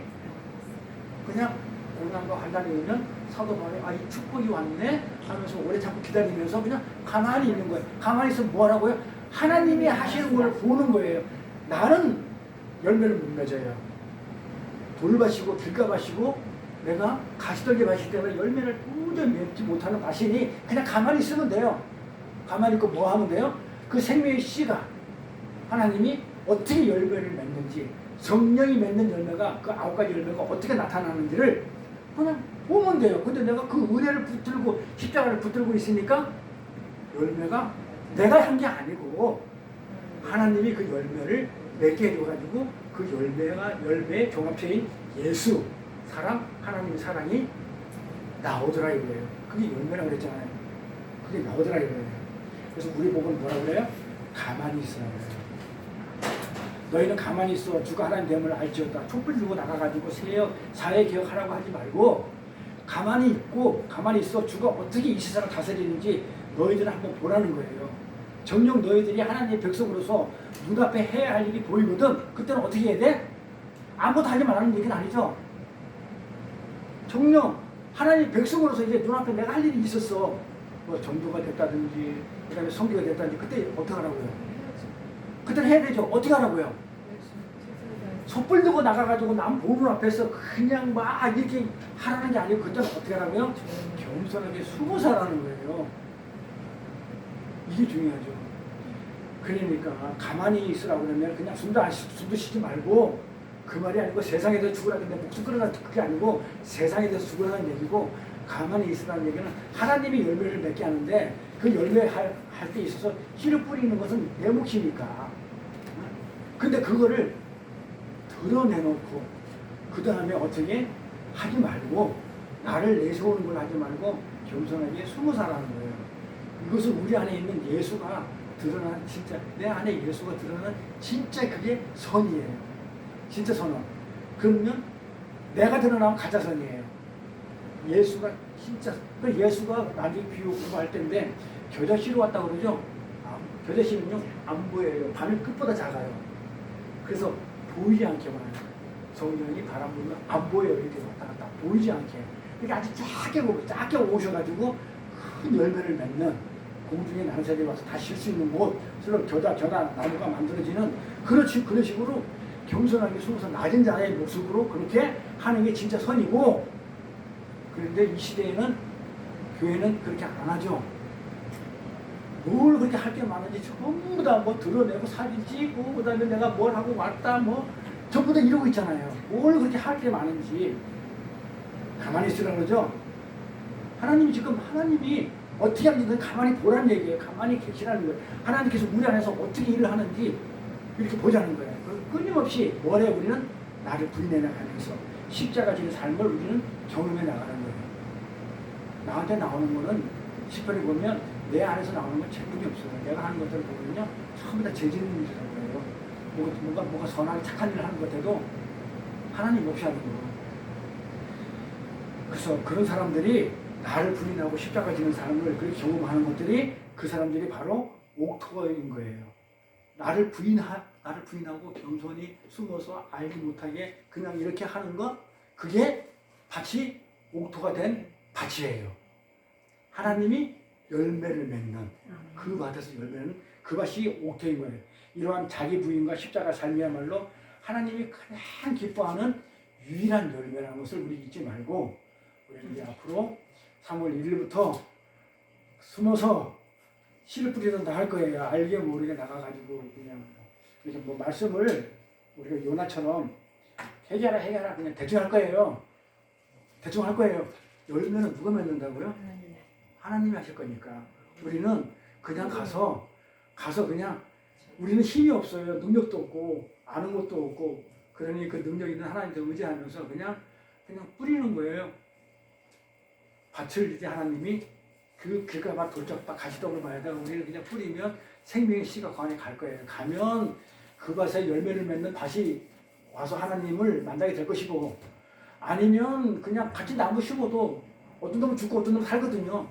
S1: 그냥 고난과 환난이 오면 사도 바울이 이 축복이 왔네 하면서 오래 참고 기다리면서 그냥 가만히 있는 거예요. 가만히 있으면 뭐 하라고요? 하나님이 하시는 걸 보는 거예요. 나는 열매를 못 맺어요. 돌밭이고 길가밭이고 내가 가시떨기 마실 때는 열매를 도저히 맺지 못하는 마시니 그냥 가만히 있으면 돼요. 가만히 있고 뭐 하면 돼요? 그 생명의 씨가 하나님이 어떻게 열매를 맺는지, 성령이 맺는 열매가 그 9가지 열매가 어떻게 나타나는지를 그냥 보면 돼요. 근데 내가 그 은혜를 붙들고 십자가를 붙들고 있으니까 열매가 내가 한 게 아니고 하나님이 그 열매를 맺게 해줘가지고 그 열매의 종합체인 예수, 사랑, 하나님의 사랑이 나오더라 이거예요. 그게 열매라 그랬잖아요. 그게 나오더라 이거예요. 그래서 우리 보고 뭐라 그래요? 가만히 있어라 그래요. 너희는 가만히 있어 주가 하나님 됨을 알지어다. 촛불 들고 나가가지고 사회 개혁하라고 하지 말고 가만히 있고 가만히 있어 주가 어떻게 이 세상을 다스리는지 너희들은 한번 보라는 거예요. 정녕 너희들이 하나님의 백성으로서 눈앞에 해야 할 일이 보이거든. 그때는 어떻게 해야 돼? 아무것도 하지 말라는 얘기는 아니죠. 정녕 하나님의 백성으로서 이제 눈앞에 내가 할 일이 있었어. 뭐 전도가 됐다든지 그 다음에 선교가 됐다든지 그때 어떻게 하라고요? 그때는 해야 되죠. 어떻게 하라고요? 촛불 들고 나가가지고 남 보는 앞에서 그냥 막 이렇게 하라는 게 아니고 그때는 어떻게 하라고요? 겸손하게 숨어 살라는 거예요. 이게 중요하죠. 그러니까 가만히 있으라고 그러면 그냥 숨도 쉬지 말고 그 말이 아니고 세상에 대해서 죽으라는 데 목숨 끊으라 그게 아니고 세상에 대해서 죽으라는 얘기고 가만히 있으라는 얘기는 하나님이 열매를 맺게 하는데 그 열매 할 때 있어서 씨를 뿌리는 것은 내 몫이니까. 근데 그거를 드러내놓고 그 다음에 어떻게 하지 말고 나를 내세우는 걸 하지 말고 겸손하게 숨어 살라는 거예요. 이것은 우리 안에 있는 예수가 드러난 진짜 내 안에 예수가 드러난 진짜 그게 선이에요. 진짜 선언. 그러면 내가 드러나면 가짜 선이에요. 예수가 진짜 그 예수가 나중에 비유 공부할 때인데 겨자씨로 왔다 그러죠. 겨자씨는요 안 보여요. 바늘 끝보다 작아요. 그래서 보이지 않게 와요. 성령이 바람 불면 안 보여요. 이렇게 왔다 갔다 보이지 않게. 이렇게 아주 작게 오셔가지고 큰 열매를 맺는 공중에 나는 새들이 와서 다 쉴 수 있는 곳으로 겨자 나무가 만들어지는 그런 식으로 겸손하게 숨어서 낮은 자의 모습으로 그렇게 하는 게 진짜 선이고, 그런데 이 시대에는 교회는 그렇게 안 하죠. 뭘 그렇게 할 게 많은지 전부 다 뭐 드러내고 사진 찍고 그 다음에 내가 뭘 하고 왔다 뭐 전부 다 이러고 있잖아요. 뭘 그렇게 할 게 많은지. 가만히 있으라 그러죠. 하나님이 어떻게 하는지 가만히 보라는 얘기예요. 가만히 계시라는 거예요. 하나님께서 우리 안에서 어떻게 일을 하는지 이렇게 보자는 거예요. 끊임없이 뭐래 우리는 나를 부인해 나가면서 십자가 지는 삶을 우리는 경험해 나가는 거예요. 나한테 나오는 거는 시편에 보면 내 안에서 나오는 건 재능이 없어요. 내가 하는 것들을 보면요 전부 다 죄짓는 일이라는 거예요. 뭐가 선하게 착한 일을 하는 것 같아도 하나님 없이 하는 거예요. 그래서 그런 사람들이 나를 부인하고 십자가 지는 삶을 그렇게 경험하는 것들이 그 사람들이 바로 옥토인 거예요. 나를 부인하고 겸손히 숨어서 알지 못하게 그냥 이렇게 하는 것, 그게 밭이 옥토가 된 밭이에요. 하나님이 열매를 맺는 그 밭에서 열매는 그 밭이 옥토인 거예요. 이러한 자기 부인과 십자가 삶이야말로 하나님이 가장 기뻐하는 유일한 열매라는 것을 우리 잊지 말고 우리는 이제 앞으로 3월 1일부터 숨어서 씨를 뿌리던다 할 거예요. 알게 모르게 나가가지고 그냥 이렇게 뭐 말씀을 우리가 요나처럼 해결하라 그냥 대충 할 거예요. 대충 할 거예요. 열매는 누가 맺는다고요? 하나님이 하실 거니까. 우리는 그냥 가서 그냥 우리는 힘이 없어요. 능력도 없고 아는 것도 없고 그러니 그 능력 있는 하나님께 의지하면서 그냥 뿌리는 거예요. 밭을 이제 하나님이 그 길가밭 돌짝밭 가시덤을 봐야 돼. 우리는 그냥 뿌리면 생명의 씨가 그 안에 갈 거예요. 가면 그 밭에 열매를 맺는 밭이 와서 하나님을 만나게 될 것이고, 아니면 그냥 같이 나무 심어도 어떤 놈은 죽고 어떤 놈은 살거든요.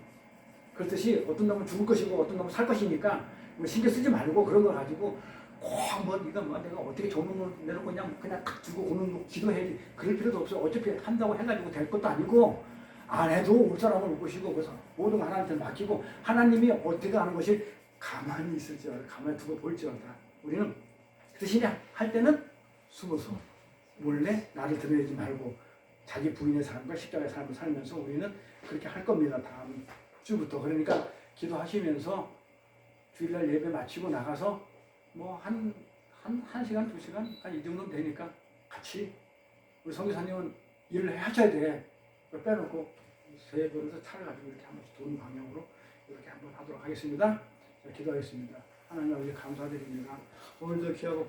S1: 그렇듯이 어떤 놈은 죽을 것이고 어떤 놈은 살 것이니까 신경 쓰지 말고 그런 거 가지고 꼭 네가 내가 어떻게 조문을 내놓고 그냥 탁 주고 오는 기도해야지 그럴 필요도 없어요. 어차피 한다고 해가지고 될 것도 아니고 안 해도 올 사람을 올 것이고, 그래서 모든 걸 하나님한테 맡기고 하나님이 어떻게 하는 것이 가만히 있을지어다, 가만히 두고 볼지어다. 우리는 그 대신에 할 때는 숨어서 몰래 나를 드러내지 말고 자기 부인의 삶과 십자가의 삶을 살면서 우리는 그렇게 할 겁니다. 다음 주부터. 그러니까 기도하시면서 주일날 예배 마치고 나가서 뭐 한 시간, 2시간, 이 정도면 되니까 같이 우리 선교사님은 일을 하셔야 돼. 빼놓고 세 번에서 차를 가지고 이렇게 한 번씩 도는 방향으로 이렇게 한번 하도록 하겠습니다. 자, 기도하겠습니다. 하나님 아버지 감사드립니다. 오늘도 귀하고